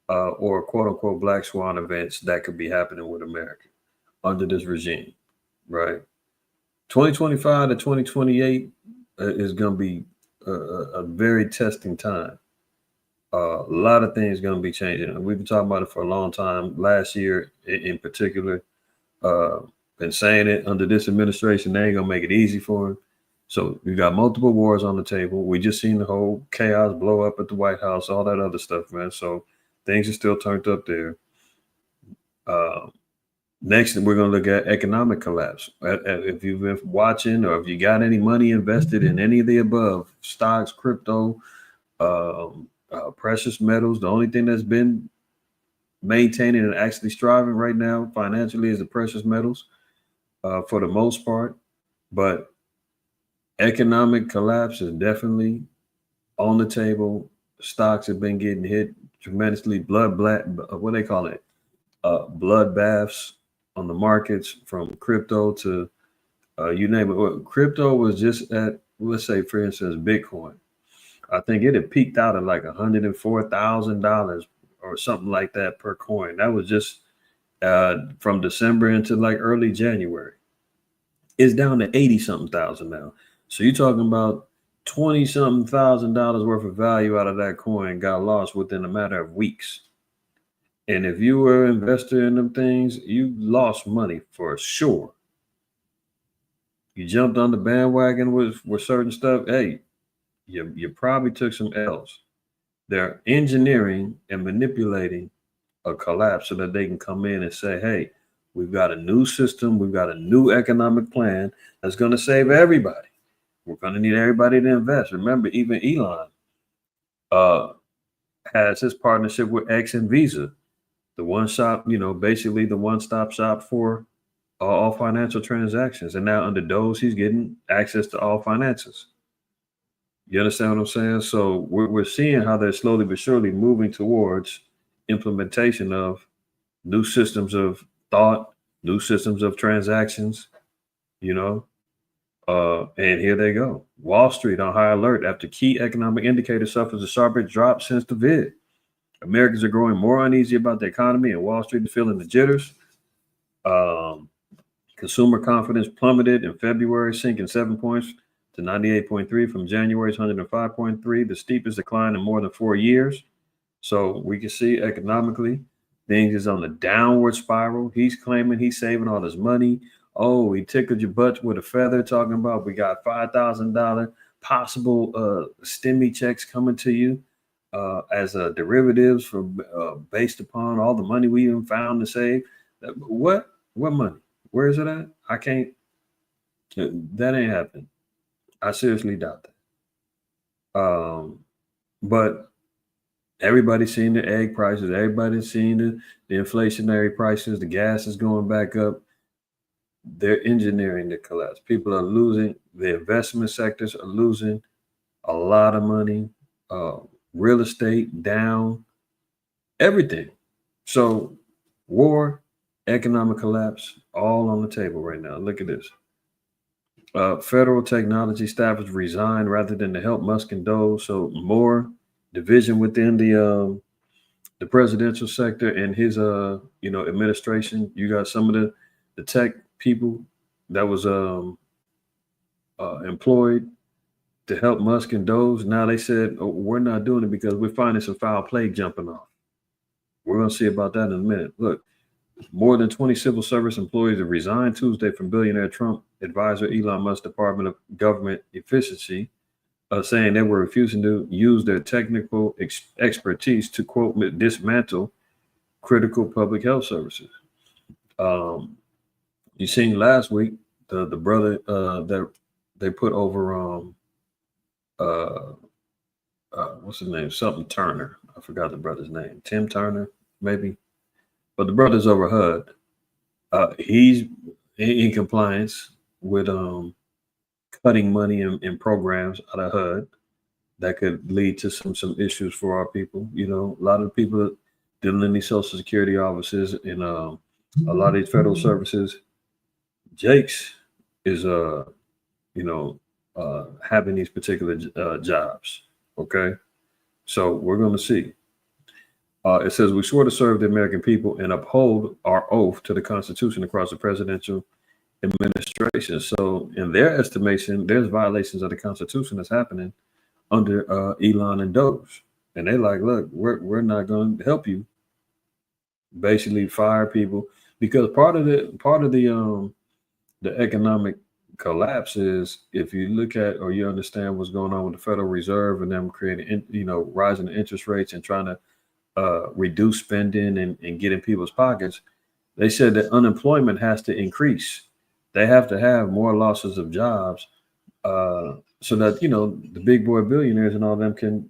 or quote unquote black swan events that could be happening with America under this regime, right? 2025 to 2028 is going to be a very testing time. A lot of things going to be changing. We've been talking about it for a long time. Last year, in particular, been saying it under this administration, they ain't going to make it easy for him. So we got multiple wars on the table. We just seen the whole chaos blow up at the White House, all that other stuff, man. So things are still turned up there. Next, we're going to look at economic collapse. If you've been watching or if you got any money invested in any of the above, stocks, crypto, precious metals, the only thing that's been maintaining and actually striving right now financially is the precious metals for the most part. But economic collapse is definitely on the table. Stocks have been getting hit tremendously. What they call it? Bloodbaths on the markets, from crypto to you name it. Crypto was just at, let's say, for instance, Bitcoin. I think it had peaked out at like $104,000 or something like that per coin. That was just from December into like early January. It's down to 80-something thousand now. So you're talking about $20-something thousand worth of value out of that coin got lost within a matter of weeks. And if you were an investor in them things, you lost money for sure. You jumped on the bandwagon with certain stuff. Hey, you probably took some L's. They're engineering and manipulating a collapse so that they can come in and say, hey, we've got a new system. We've got a new economic plan that's going to save everybody. We're going to need everybody to invest. Remember, even Elon has his partnership with X and Visa, the one shop, basically the one-stop shop for all financial transactions. And now under those, he's getting access to all finances. You understand what I'm saying? So we're seeing how they're slowly but surely moving towards implementation of new systems of thought, new systems of transactions, and here they go. Wall Street on high alert after key economic indicator suffers the sharpest drop since the vid. Americans are growing more uneasy about the economy, and Wall Street is feeling the jitters. Consumer confidence plummeted in February, sinking 7 points to 98.3 from January's 105.3, the steepest decline in more than 4 years. So we can see economically, things is on the downward spiral. He's claiming he's saving all his money. Oh, he tickled your butt with a feather, talking about we got $5,000 possible stimmy checks coming to you as derivatives for based upon all the money we even found to save. What money? Where is it at? I can't. That ain't happening. I seriously doubt that. But everybody's seeing the egg prices. Everybody's seeing the inflationary prices. The gas is going back up. They're engineering the collapse. People are losing. The investment sectors are losing a lot of money. Real estate down. Everything. So war, economic collapse, all on the table right now. Look at this. Federal technology staffers resign rather than to help Musk and Doe. So more division within the presidential sector and his administration. You got some of the tech people that was employed to help Musk and Doge. Now they said, oh, we're not doing it because we're finding some foul play jumping off. We're going to see about that in a minute. Look, more than 20 civil service employees have resigned Tuesday from billionaire Trump advisor Elon Musk's Department of Government Efficiency, saying they were refusing to use their technical expertise to, quote, dismantle critical public health services. You seen last week the brother that they put over what's his name? Something Turner. I forgot the brother's name. Tim Turner, maybe. But the brother's over HUD. He's in compliance with cutting money in programs out of HUD that could lead to some issues for our people. You know, a lot of people dealing in these Social Security offices and a lot of these federal services. Jake's is having these particular jobs. Okay, so we're going to see. It says we swore to serve the American people and uphold our oath to the Constitution across the presidential administration. So in their estimation, there's violations of the Constitution that's happening under Elon and Doge. And they're like, look, we're not going to help you. Basically fire people, because part of the economic collapse is, if you look at or you understand what's going on with the Federal Reserve and them creating, rising interest rates and trying to reduce spending and get in people's pockets, they said that unemployment has to increase. They have to have more losses of jobs so that, the big boy billionaires and all them can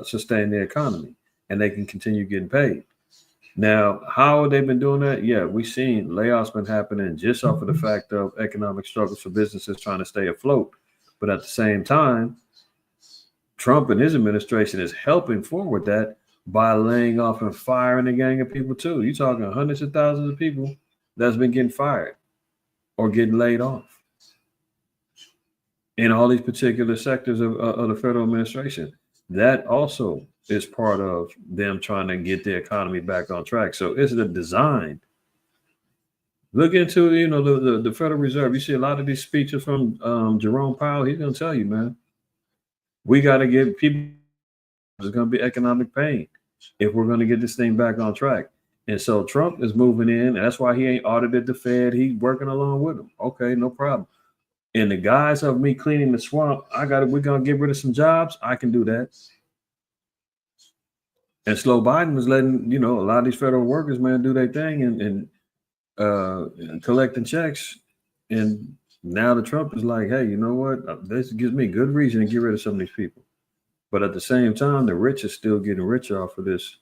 sustain the economy and they can continue getting paid. Now, how have they been doing that? Yeah, we've seen layoffs been happening just off of the fact of economic struggles for businesses trying to stay afloat. But at the same time, Trump and his administration is helping forward that by laying off and firing a gang of people too. You're talking hundreds of thousands of people that's been getting fired or getting laid off in all these particular sectors of the federal administration. That also is part of them trying to get the economy back on track. So it's the design. Look into, the Federal Reserve. You see a lot of these speeches from Jerome Powell. He's going to tell you, man, we got to give people, there's going to be economic pain if we're going to get this thing back on track. And so Trump is moving in. And that's why he ain't audited the Fed. He's working along with them. Okay, no problem. In the guise of me cleaning the swamp, we're going to get rid of some jobs. I can do that. And Slow Biden was letting, a lot of these federal workers, man, do their thing and collecting checks. And now the Trump is like, hey, you know what? This gives me good reason to get rid of some of these people. But at the same time, the rich are still getting richer off of this.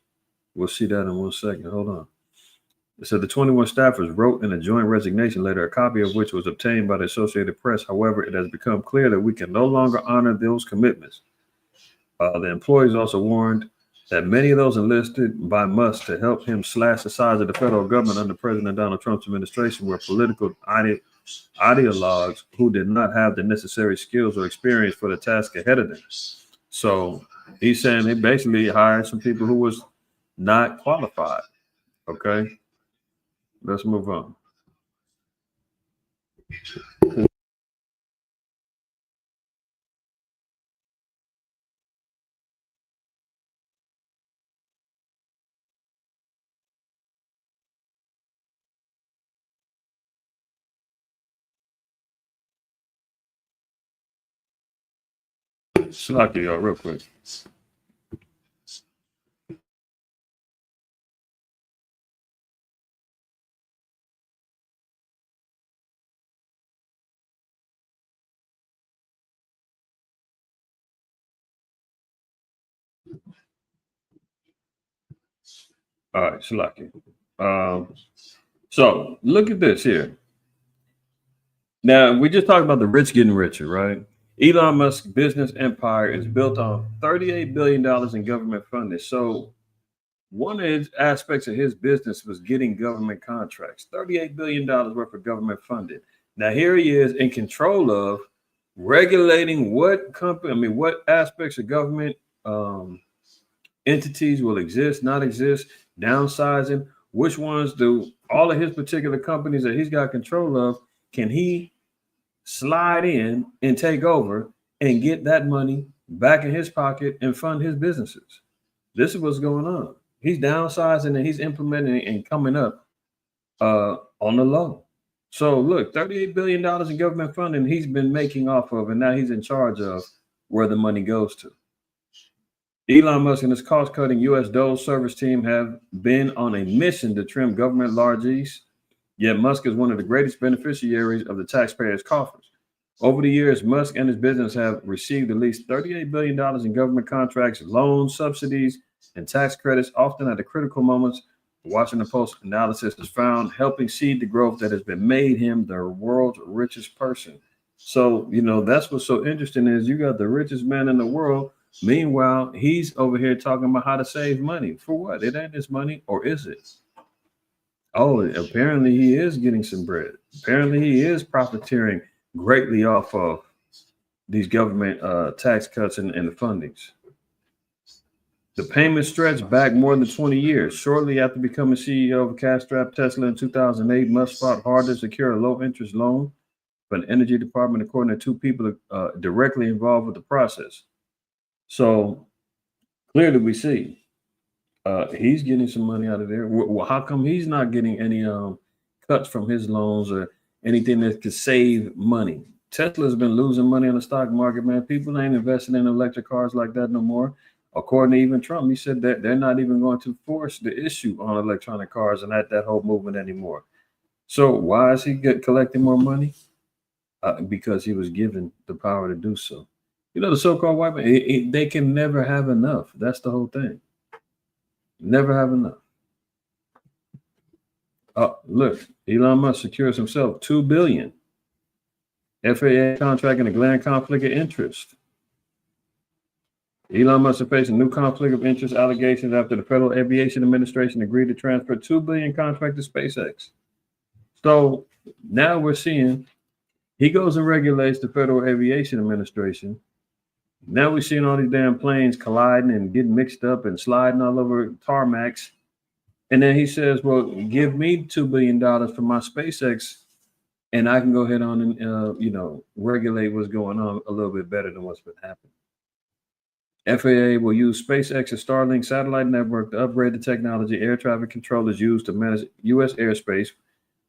We'll see that in 1 second. Hold on. So the 21 staffers wrote in a joint resignation letter, a copy of which was obtained by the Associated Press. However, it has become clear that we can no longer honor those commitments. The employees also warned that many of those enlisted by Musk to help him slash the size of the federal government under President Donald Trump's administration were political ideologues who did not have the necessary skills or experience for the task ahead of them. So he's saying they basically hired some people who was not qualified. Okay, let's move on. Slack y'all real quick. All right, Shalaki. So look at this here. Now, we just talked about the rich getting richer, right? Elon Musk's business empire is built on $38 billion in government funding. So one of his aspects of his business was getting government contracts, $38 billion worth of government funding. Now, here he is in control of regulating what aspects of government entities will exist, not exist, downsizing, which ones do all of his particular companies that he's got control of, can he slide in and take over and get that money back in his pocket and fund his businesses. This is what's going on. He's downsizing and he's implementing and coming up on the low. So look, $38 billion in government funding he's been making off of, and now he's in charge of where the money goes to. Elon Musk and his cost-cutting U.S. Dole service team have been on a mission to trim government largesse, yet Musk is one of the greatest beneficiaries of the taxpayers' coffers. Over the years, Musk and his business have received at least $38 billion in government contracts, loans, subsidies, and tax credits, often at the critical moments. The Washington Post analysis has found helping seed the growth that has been made him the world's richest person. So, that's what's so interesting is you got the richest man in the world. Meanwhile, he's over here talking about how to save money. For what? It ain't his money, or is it? Oh, apparently he is getting some bread. Apparently he is profiteering greatly off of these government tax cuts and the fundings. The payment stretched back more than 20 years. Shortly after becoming CEO of cash-strapped Tesla in 2008, Musk fought hard to secure a low-interest loan from the Energy Department, according to two people directly involved with the process. So clearly we see he's getting some money out of there. Well, how come he's not getting any cuts from his loans or anything that could save money? Tesla's been losing money on the stock market, man. People ain't investing in electric cars like that no more. According to even Trump, he said that they're not even going to force the issue on electronic cars and that whole movement anymore. So why is he collecting more money? Because he was given the power to do so. The so-called white man, they can never have enough. That's the whole thing. Never have enough. Look, Elon Musk secures himself $2 billion. FAA contract in a glaring conflict of interest. Elon Musk is facing new conflict of interest allegations after the Federal Aviation Administration agreed to transfer $2 billion contract to SpaceX. So now we're seeing he goes and regulates the Federal Aviation Administration. Now we're seeing all these damn planes colliding and getting mixed up and sliding all over tarmacs. And then he says, well, give me $2 billion for my SpaceX, and I can go ahead on and, regulate what's going on a little bit better than what's been happening. FAA will use SpaceX's Starlink satellite network to upgrade the technology air traffic controllers use to manage U.S. airspace,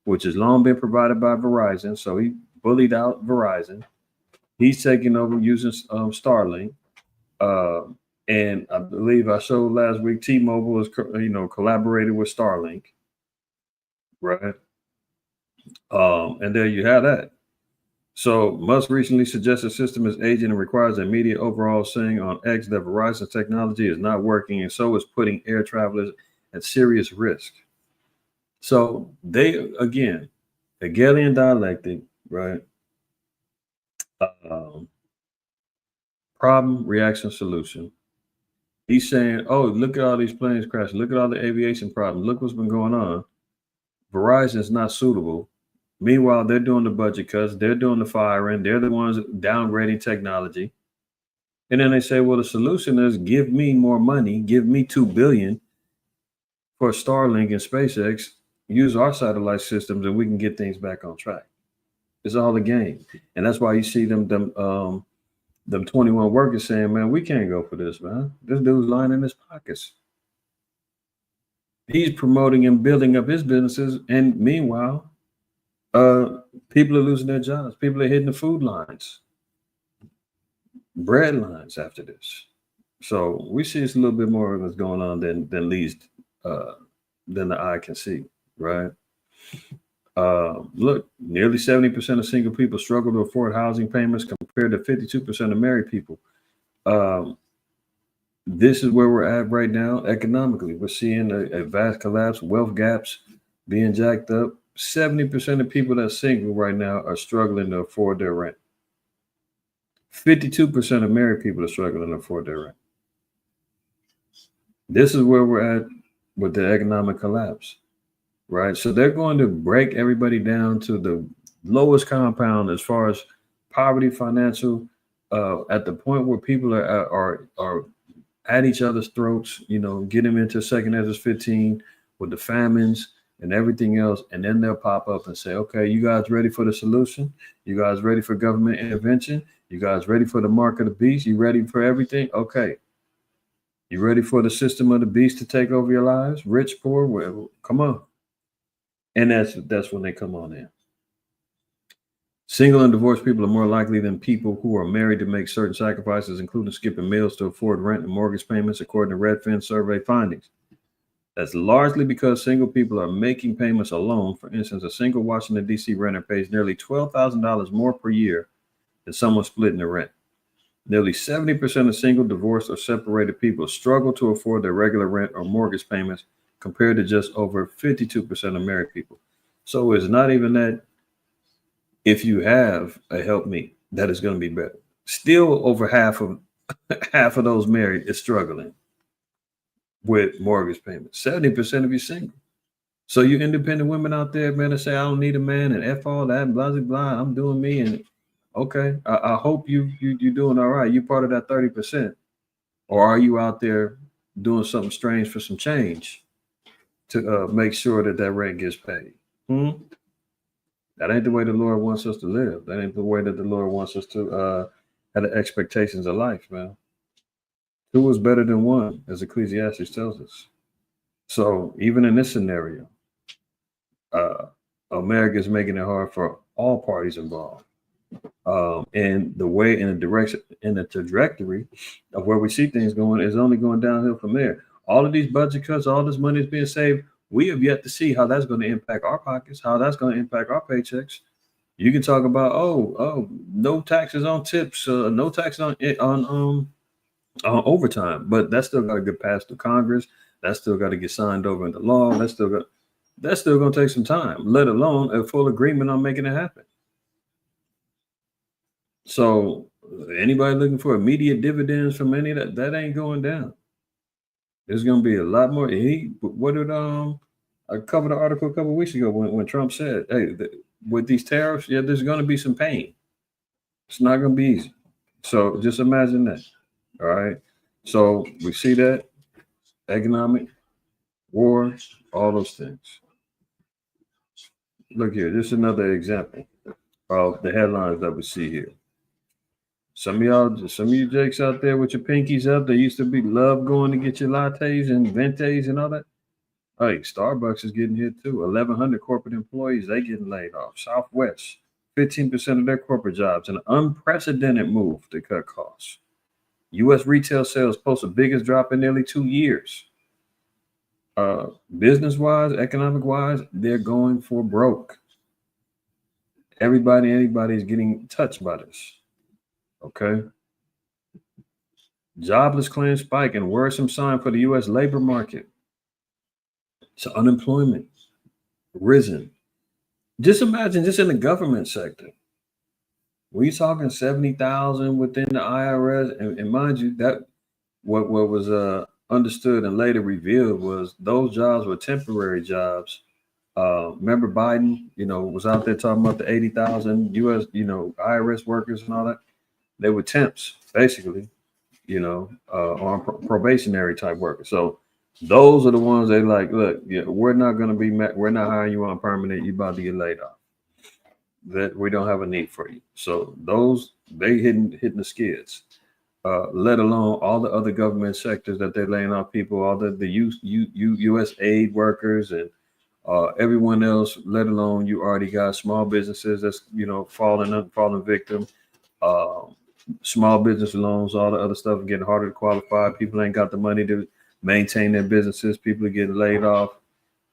which has long been provided by Verizon. So he bullied out Verizon. He's taking over using Starlink. And I believe I showed last week T-Mobile is, collaborated with Starlink. Right. And there you have that. So Musk recently suggested the system is aging and requires immediate overhaul, saying on X that Verizon technology is not working and so is putting air travelers at serious risk. So they, again, Hegelian dialectic, right? Problem, reaction, solution. He's saying, oh, look at all these planes crashing. Look at all the aviation problems. Look what's been going on. Verizon is not suitable. Meanwhile, they're doing the budget cuts. They're doing the firing. They're the ones downgrading technology. And then they say, well, the solution is give me more money. Give me $2 billion for Starlink and SpaceX. Use our satellite systems and we can get things back on track. It's all a game. And that's why you see them 21 workers saying, man, we can't go for this, man. This dude's lining his pockets. He's promoting and building up his businesses. And meanwhile, people are losing their jobs. People are hitting the food lines, bread lines after this. So we see it's a little bit more of what's going on than the eye can see, right? Look, nearly 70% of single people struggle to afford housing payments compared to 52% of married people. This is where we're at right now economically. We're seeing a vast collapse, wealth gaps being jacked up. 70% of people that's single right now are struggling to afford their rent. 52% of married people are struggling to afford their rent. This is where we're at with the economic collapse, right? So they're going to break everybody down to the lowest compound as far as poverty, financial, at the point where people are at each other's throats, get them into second as 15 with the famines and everything else. And then they'll pop up and say, okay, you guys ready for the solution? You guys ready for government intervention? You guys ready for the mark of the beast? You ready for everything? Okay. You ready for the system of the beast to take over your lives? Rich, poor, well, come on. And that's when they come on in. Single and divorced people are more likely than people who are married to make certain sacrifices, including skipping meals to afford rent and mortgage payments, according to Redfin survey findings. That's largely because single people are making payments alone. For instance, a single Washington, D.C. renter pays nearly $12,000 more per year than someone splitting the rent. Nearly 70% of single, divorced, or separated people struggle to afford their regular rent or mortgage payments, compared to just over 52% of married people. So it's not even that if you have a helpmeet, that is going to be better. Still over half of those married is struggling with mortgage payments. 70% of you single. So you independent women out there, man, that say, I don't need a man and F all that, blah, blah, blah, I'm doing me. And okay, I hope you're doing all right. You part of that 30%. Or are you out there doing something strange for some change to make sure that rent gets paid? That ain't the way the Lord wants us to live. That ain't the way that the Lord wants us to have the expectations of life, man. 2 is better than 1, as Ecclesiastes tells us. So even in this scenario, America is making it hard for all parties involved. And the way in the direction, in the trajectory of where we see things going is only going downhill from there. All of these budget cuts, all this money is being saved. We have yet to see how that's going to impact our pockets, how that's going to impact our paychecks. You can talk about, no taxes on tips, no taxes on overtime, but that's still got to get passed through Congress. That's still got to get signed over into law. That's still going to take some time, let alone a full agreement on making it happen. So anybody looking for immediate dividends from any of that ain't going down. There's going to be a lot more. I covered an article a couple of weeks ago when Trump said, hey, with these tariffs, there's going to be some pain. It's not going to be easy. So just imagine that. All right. So we see that economic, war, all those things. Look here. This is another example of the headlines that we see here. Some of you jakes out there with your pinkies up, they used to be love going to get your lattes and ventes and all that. Hey, Starbucks is getting hit too. 1,100 corporate employees, they getting laid off. Southwest, 15% of their corporate jobs, an unprecedented move to cut costs. U.S. retail sales post the biggest drop in nearly 2 years. Business-wise, economic-wise, they're going for broke. Anybody is getting touched by this. Okay. Jobless claims spike and worrisome sign for the U.S. labor market. So unemployment risen. Just imagine just in the government sector. We talking 70,000 within the IRS, and mind you, that what was understood and later revealed was those jobs were temporary jobs. Remember Biden, was out there talking about the 80,000 U.S. IRS workers and all that. They were temps, basically, on probationary type workers. So those are the ones they like, look, we're not hiring you on permanent. You're about to get laid off. That we don't have a need for you. So those, they hitting the skids, let alone all the other government sectors that they're laying off people, all the U.S. aid workers and everyone else, let alone you already got small businesses that's, falling victim. Small business loans, all the other stuff getting harder to qualify. People ain't got the money to maintain their businesses. People are getting laid off.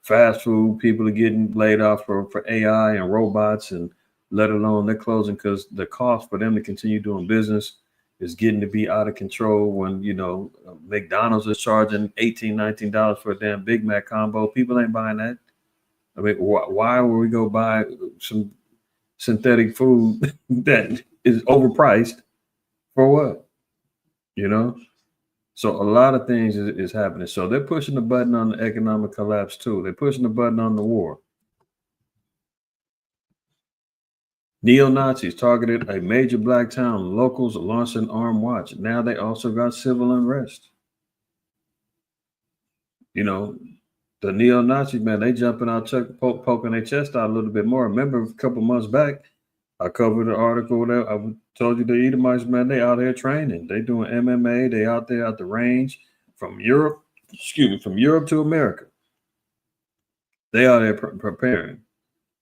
Fast food, people are getting laid off for AI and robots, and let alone they're closing because the cost for them to continue doing business is getting to be out of control. When McDonald's is charging $18, $19 for a damn Big Mac combo, people ain't buying that. I mean, why would we go buy some synthetic food that is overpriced? For what? So a lot of things is happening. So they're pushing the button on the economic collapse too. They're pushing the button on the war. Neo-Nazis targeted a major black town. Locals launched an armed watch. Now they also got civil unrest. the neo-Nazis, man, they jumping out, poking their chest out a little bit more. Remember, a couple months back, I covered an article there. I told you the Edomites, man, they out here training. They doing MMA. They out there at the range from Europe. From Europe to America. They out there preparing.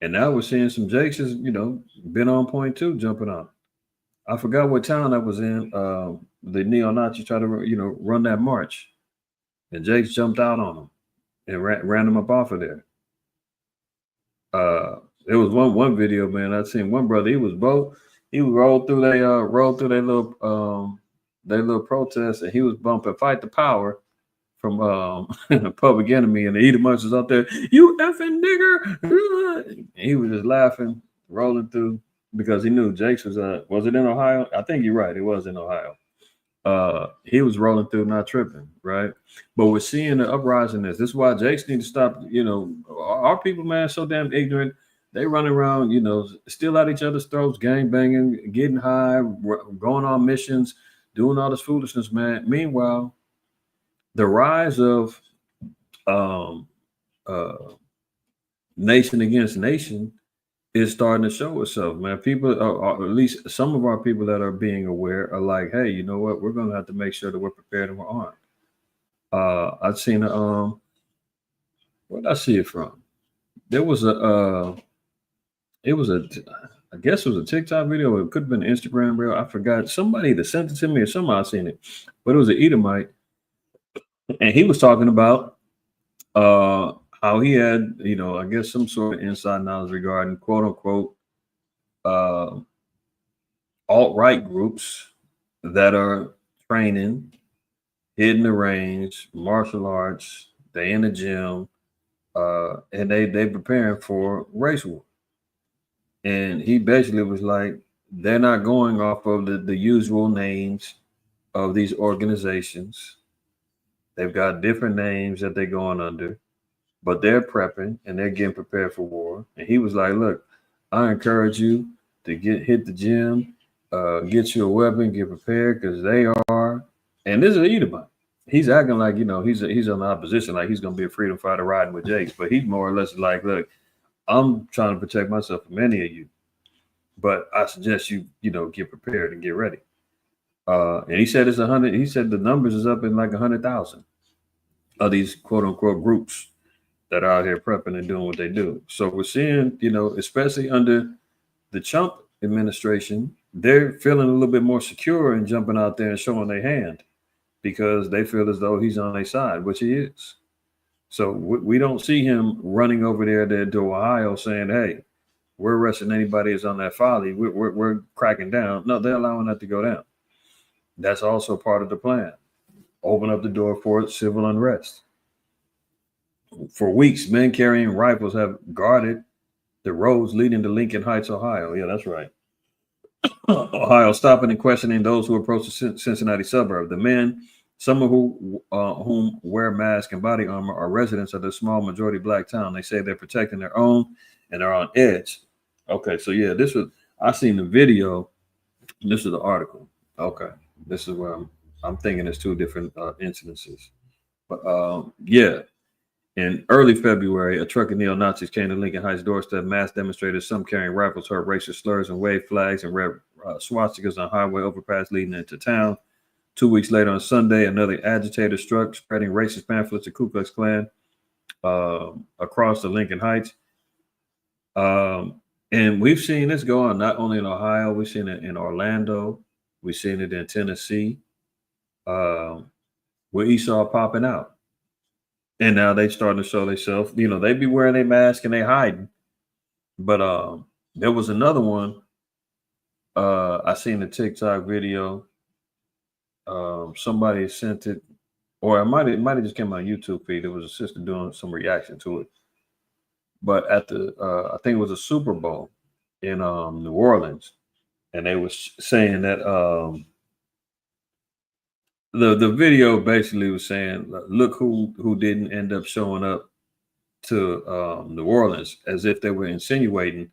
And now we're seeing some Jakes is, been on point too, jumping out. I forgot what town that was in. The neo-Nazis tried to, run that march. And Jakes jumped out on them and ran them up off of there. There was one video, man. I seen one brother. He rolled through their little protest, and he was bumping "Fight the Power" from Public Enemy, and the Edomites was out there. You effing nigger! And he was just laughing, rolling through because he knew Jakes was it in Ohio? I think you're right. It was in Ohio. He was rolling through, not tripping, right? But we're seeing the uprising. This is why Jakes need to stop. Our people, man, so damn ignorant. They running around, still at each other's throats, gang banging, getting high, going on missions, doing all this foolishness, man. Meanwhile, the rise of nation against nation is starting to show itself, man. People, or at least some of our people that are being aware, are like, hey, you know what? We're going to have to make sure that we're prepared and we're armed. I've seen where did I see it from? There was I guess it was a TikTok video. It could have been an Instagram reel. I forgot. Somebody that sent it to me or somehow I seen it, but it was an Edomite, and he was talking about how he had, I guess some sort of inside knowledge regarding quote unquote alt-right groups that are training, hitting the range, martial arts, they in the gym, and they preparing for race war. And he basically was like, they're not going off of the usual names of these organizations. They've got different names that they're going under, but they're prepping and they're getting prepared for war. And he was like, look, I encourage you to hit the gym, get you a weapon, get prepared, because they are. And this is Edomite. He's acting like, he's on the opposition, like he's going to be a freedom fighter riding with Jakes. But he's more or less like, look, I'm trying to protect myself from any of you, but I suggest you, get prepared and get ready. And he said it's 100. He said the numbers is up in like 100,000 of these quote unquote groups that are out here prepping and doing what they do. So we're seeing, especially under the Trump administration, they're feeling a little bit more secure and jumping out there and showing their hand because they feel as though he's on their side, which he is. So we don't see him running over there to Ohio saying, hey, we're arresting anybody that's on that folly. We're cracking down. No, they're allowing that to go down. That's also part of the plan. Open up the door for civil unrest. For weeks, men carrying rifles have guarded the roads leading to Lincoln Heights, Ohio. Yeah, that's right. Ohio, stopping and questioning those who approach the Cincinnati suburb. The men, some of whom wear masks and body armor, are residents of the small majority black town. They say they're protecting their own and they're on edge. Okay, so yeah, I seen the video. This is the article. Okay, this is where I'm thinking it's two different incidences. But yeah, in early February, a truck of neo-Nazis came to Lincoln Heights doorstep. Mass demonstrators, some carrying rifles, heard racist slurs and waved flags and red swastikas on highway overpass leading into town. 2 weeks later on Sunday, another agitator struck, spreading racist pamphlets of Ku Klux Klan across the Lincoln Heights. And we've seen this go on not only in Ohio, we've seen it in Orlando, we've seen it in Tennessee, where Esau popping out. And now they starting to show themselves, they be wearing their mask and they hiding. But there was another one. I seen a TikTok video. Somebody sent it, or it might have just came on YouTube feed. There was a sister doing some reaction to it. But at I think it was a Super Bowl in New Orleans, and they was saying that the video basically was saying, look who didn't end up showing up to New Orleans, as if they were insinuating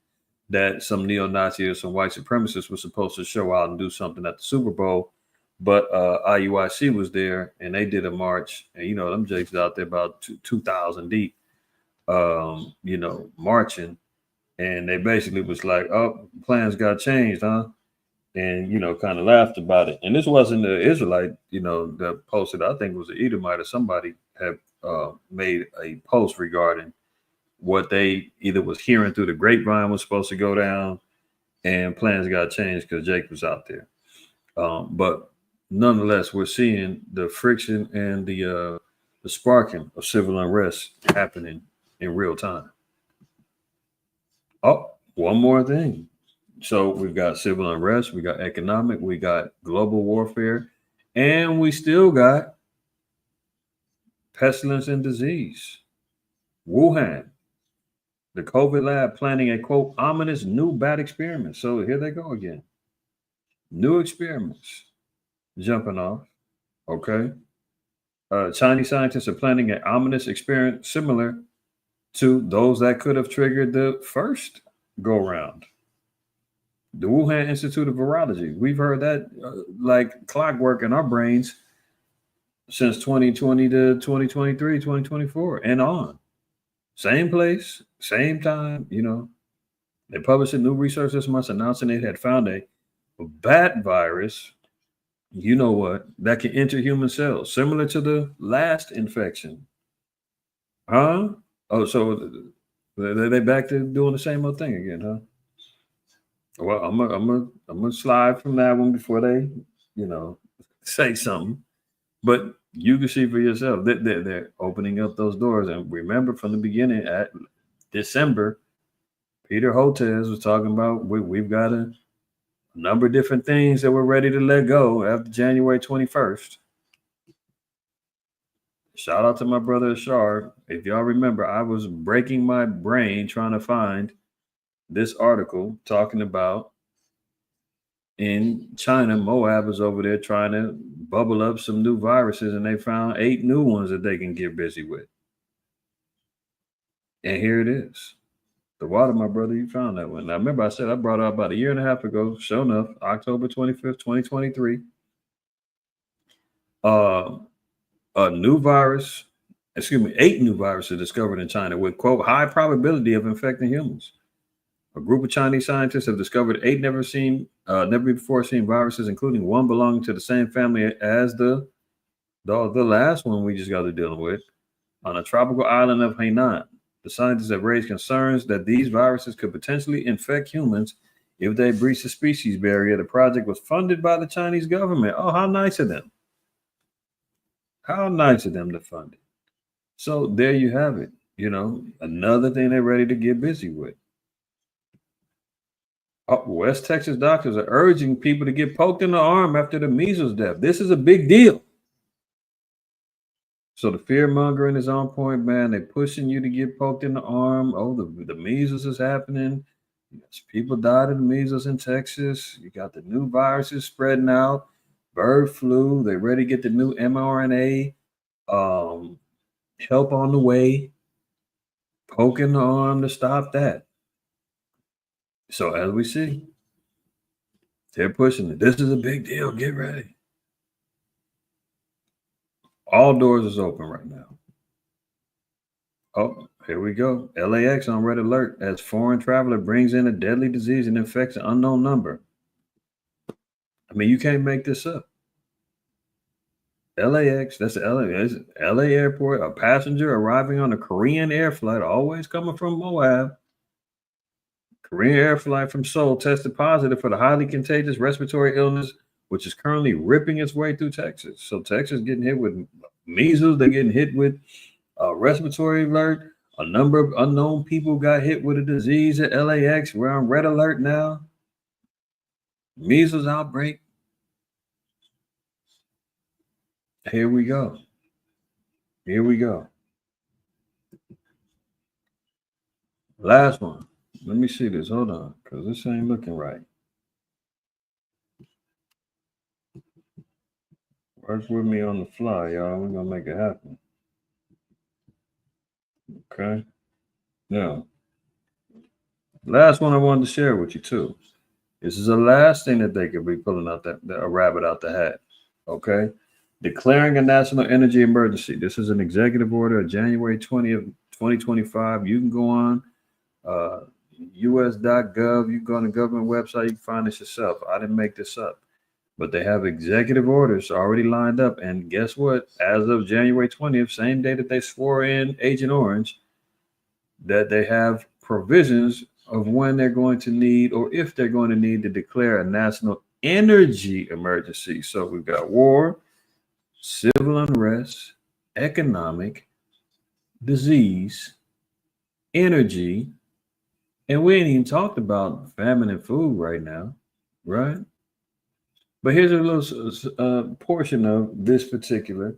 that some neo-Nazi or some white supremacists were supposed to show out and do something at the Super Bowl, But IUIC was there, and they did a march, and them jakes out there about 2,000 deep, marching, and they basically was like, "Oh, plans got changed, huh?" And kind of laughed about it. And this wasn't the Israelite, that posted. I think it was an Edomite or somebody had made a post regarding what they either was hearing through the grapevine was supposed to go down, and plans got changed because Jake was out there. But nonetheless, we're seeing the friction and the sparking of civil unrest happening in real time. Oh, one more thing. So we've got civil unrest, we got economic, we got global warfare, and we still got pestilence and disease. Wuhan, the COVID lab planning a quote ominous new bad experiment. So here they go again. New experiments jumping off. Okay. Chinese scientists are planning an ominous experiment similar to those that could have triggered the first go round. The Wuhan Institute of Virology. We've heard that like clockwork in our brains since 2020 to 2023, 2024, and on. Same place, same time, They published a new research this month announcing it had found a bat virus, that can enter human cells, similar to the last infection. Huh? Oh, so they back to doing the same old thing again, huh? Well, I'm gonna slide from that one before they, say something. But you can see for yourself that they're opening up those doors. And remember, from the beginning, at December, Peter Hotez was talking about we've got a number of different things that we're ready to let go after January 21st. Shout out to my brother Ashar. If y'all remember, I was breaking my brain trying to find this article talking about in China, Moab was over there trying to bubble up some new viruses, and they found 8 new ones that they can get busy with. And here it is. The water, my brother, you found that one. Now, remember I said I brought it up about a year and a half ago, sure enough, October 25th, 2023. A new virus, 8 new viruses discovered in China with, quote, high probability of infecting humans. A group of Chinese scientists have discovered 8 never before seen viruses, including one belonging to the same family as the last one we just got to dealing with, on a tropical island of Hainan. The scientists have raised concerns that these viruses could potentially infect humans if they breach the species barrier. The project was funded by the Chinese government. Oh, how nice of them. How nice of them to fund it. So there you have it. Another thing they're ready to get busy with. West Texas doctors are urging people to get poked in the arm after the measles death. This is a big deal. So the fear mongering is on point, man. They're pushing you to get poked in the arm. Oh, the measles is happening. People died of the measles in Texas. You got the new viruses spreading out. Bird flu. They're ready to get the new mRNA. Help on the way. Poking the arm to stop that. So as we see, they're pushing it. This is a big deal. Get ready. All doors is open right now. Oh, here we go. LAX on red alert as foreign traveler brings in a deadly disease and infects an unknown number. I mean, you can't make this up. LAX, that's the LA airport. A passenger arriving on a Korean air flight, always coming from Moab. Korean air flight from Seoul tested positive for the highly contagious respiratory illness, which is currently ripping its way through Texas. So Texas getting hit with measles. They're getting hit with respiratory alert. A number of unknown people got hit with a disease at LAX. We're on red alert now. Measles outbreak. Here we go. Here we go. Last one. Let me see this. Hold on, because this ain't looking right. Work with me on the fly, y'all. We're going to make it happen. Okay. Now, last one I wanted to share with you, too. This is the last thing that they could be pulling out a rabbit out the hat. Okay. Declaring a national energy emergency. This is an executive order of January 20th, 2025. You can go on us.gov. You go on the government website, you can find this yourself. I didn't make this up. But they have executive orders already lined up. And guess what? As of January 20th, same day that they swore in Agent Orange, that they have provisions of when they're going to need, or if they're going to need, to declare a national energy emergency. So we've got war, civil unrest, economic, disease, energy, and we ain't even talked about famine and food right now, right? But here's a little portion of this particular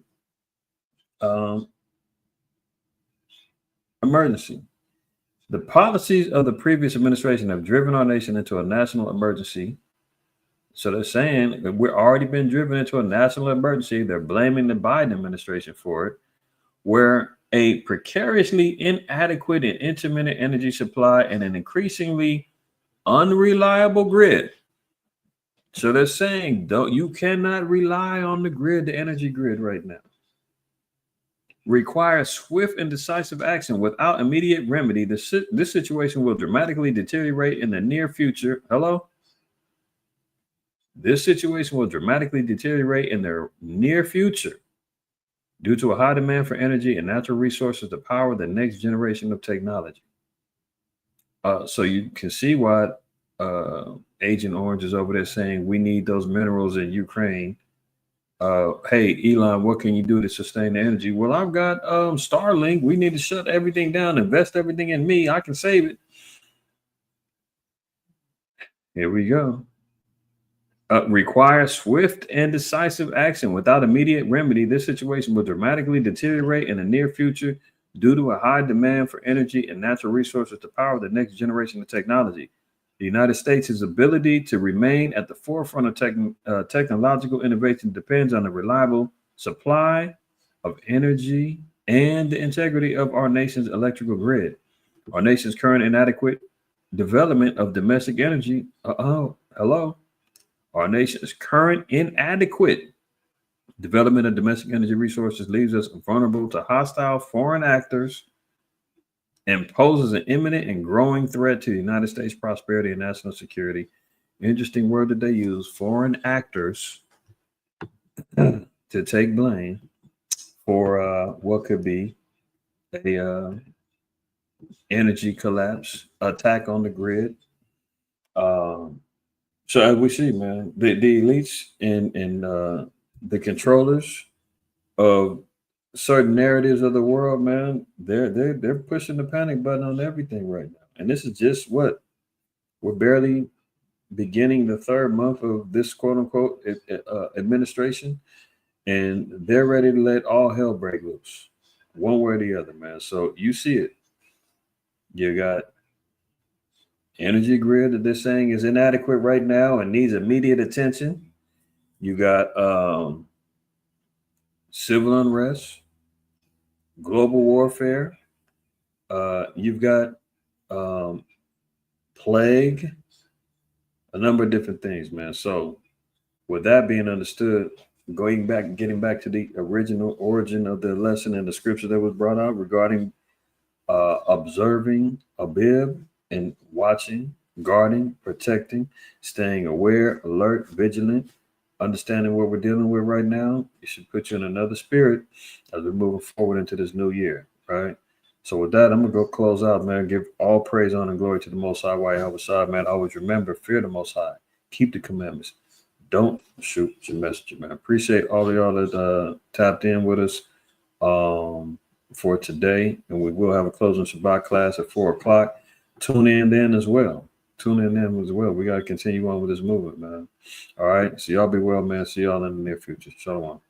emergency. The policies of the previous administration have driven our nation into a national emergency. So they're saying that we've already been driven into a national emergency. They're blaming the Biden administration for it, where a precariously inadequate and intermittent energy supply and an increasingly unreliable grid. So they're saying, you cannot rely on the grid, the energy grid right now. Requires swift and decisive action without immediate remedy. This situation will dramatically deteriorate in the near future. Hello? This situation will dramatically deteriorate in the near future due to a high demand for energy and natural resources to power the next generation of technology. So you can see why Agent Orange is over there saying we need those minerals in Ukraine. Hey, Elon, what can you do to sustain the energy? Well, I've got Starlink. We need to shut everything down, invest everything in me. I can save it. Here we go. Require swift and decisive action without immediate remedy. This situation will dramatically deteriorate in the near future due to a high demand for energy and natural resources to power the next generation of technology. The United States' ability to remain at the forefront of technological innovation depends on the reliable supply of energy and the integrity of our nation's electrical grid. Our nation's current inadequate development of domestic energy. Our nation's current inadequate development of domestic energy resources leaves us vulnerable to hostile foreign actors and poses an imminent and growing threat to the United States' prosperity and national security. Interesting word that they use, foreign actors, to take blame for what could be a energy collapse, attack on the grid. So as we see, man, the elites and the controllers of certain narratives of the world, man, they're pushing the panic button on everything right now. And this is just what we're barely beginning the third month of this quote unquote administration, and they're ready to let all hell break loose, one way or the other, man. So you see it. You got energy grid that they're saying is inadequate right now and needs immediate attention. You got civil unrest, global warfare. You've got plague, a number of different things, man. So with that being understood, getting back to the original origin of the lesson and the scripture that was brought out regarding observing Abib and watching, guarding, protecting, staying aware, alert, vigilant, understanding what we're dealing with right now, it should put you in another spirit as we're moving forward into this new year, right? So with that, I'm going to go close out, man. Give all praise, honor, and glory to the Most High, man. Always remember, fear the Most High. Keep the commandments. Don't shoot your messenger, man. Appreciate all of y'all that tapped in with us for today. And we will have a closing Shabbat class at 4 o'clock. Tune in then as well. We got to continue on with this movement, man. All right. So y'all be well, man. See y'all in the near future. Shalom.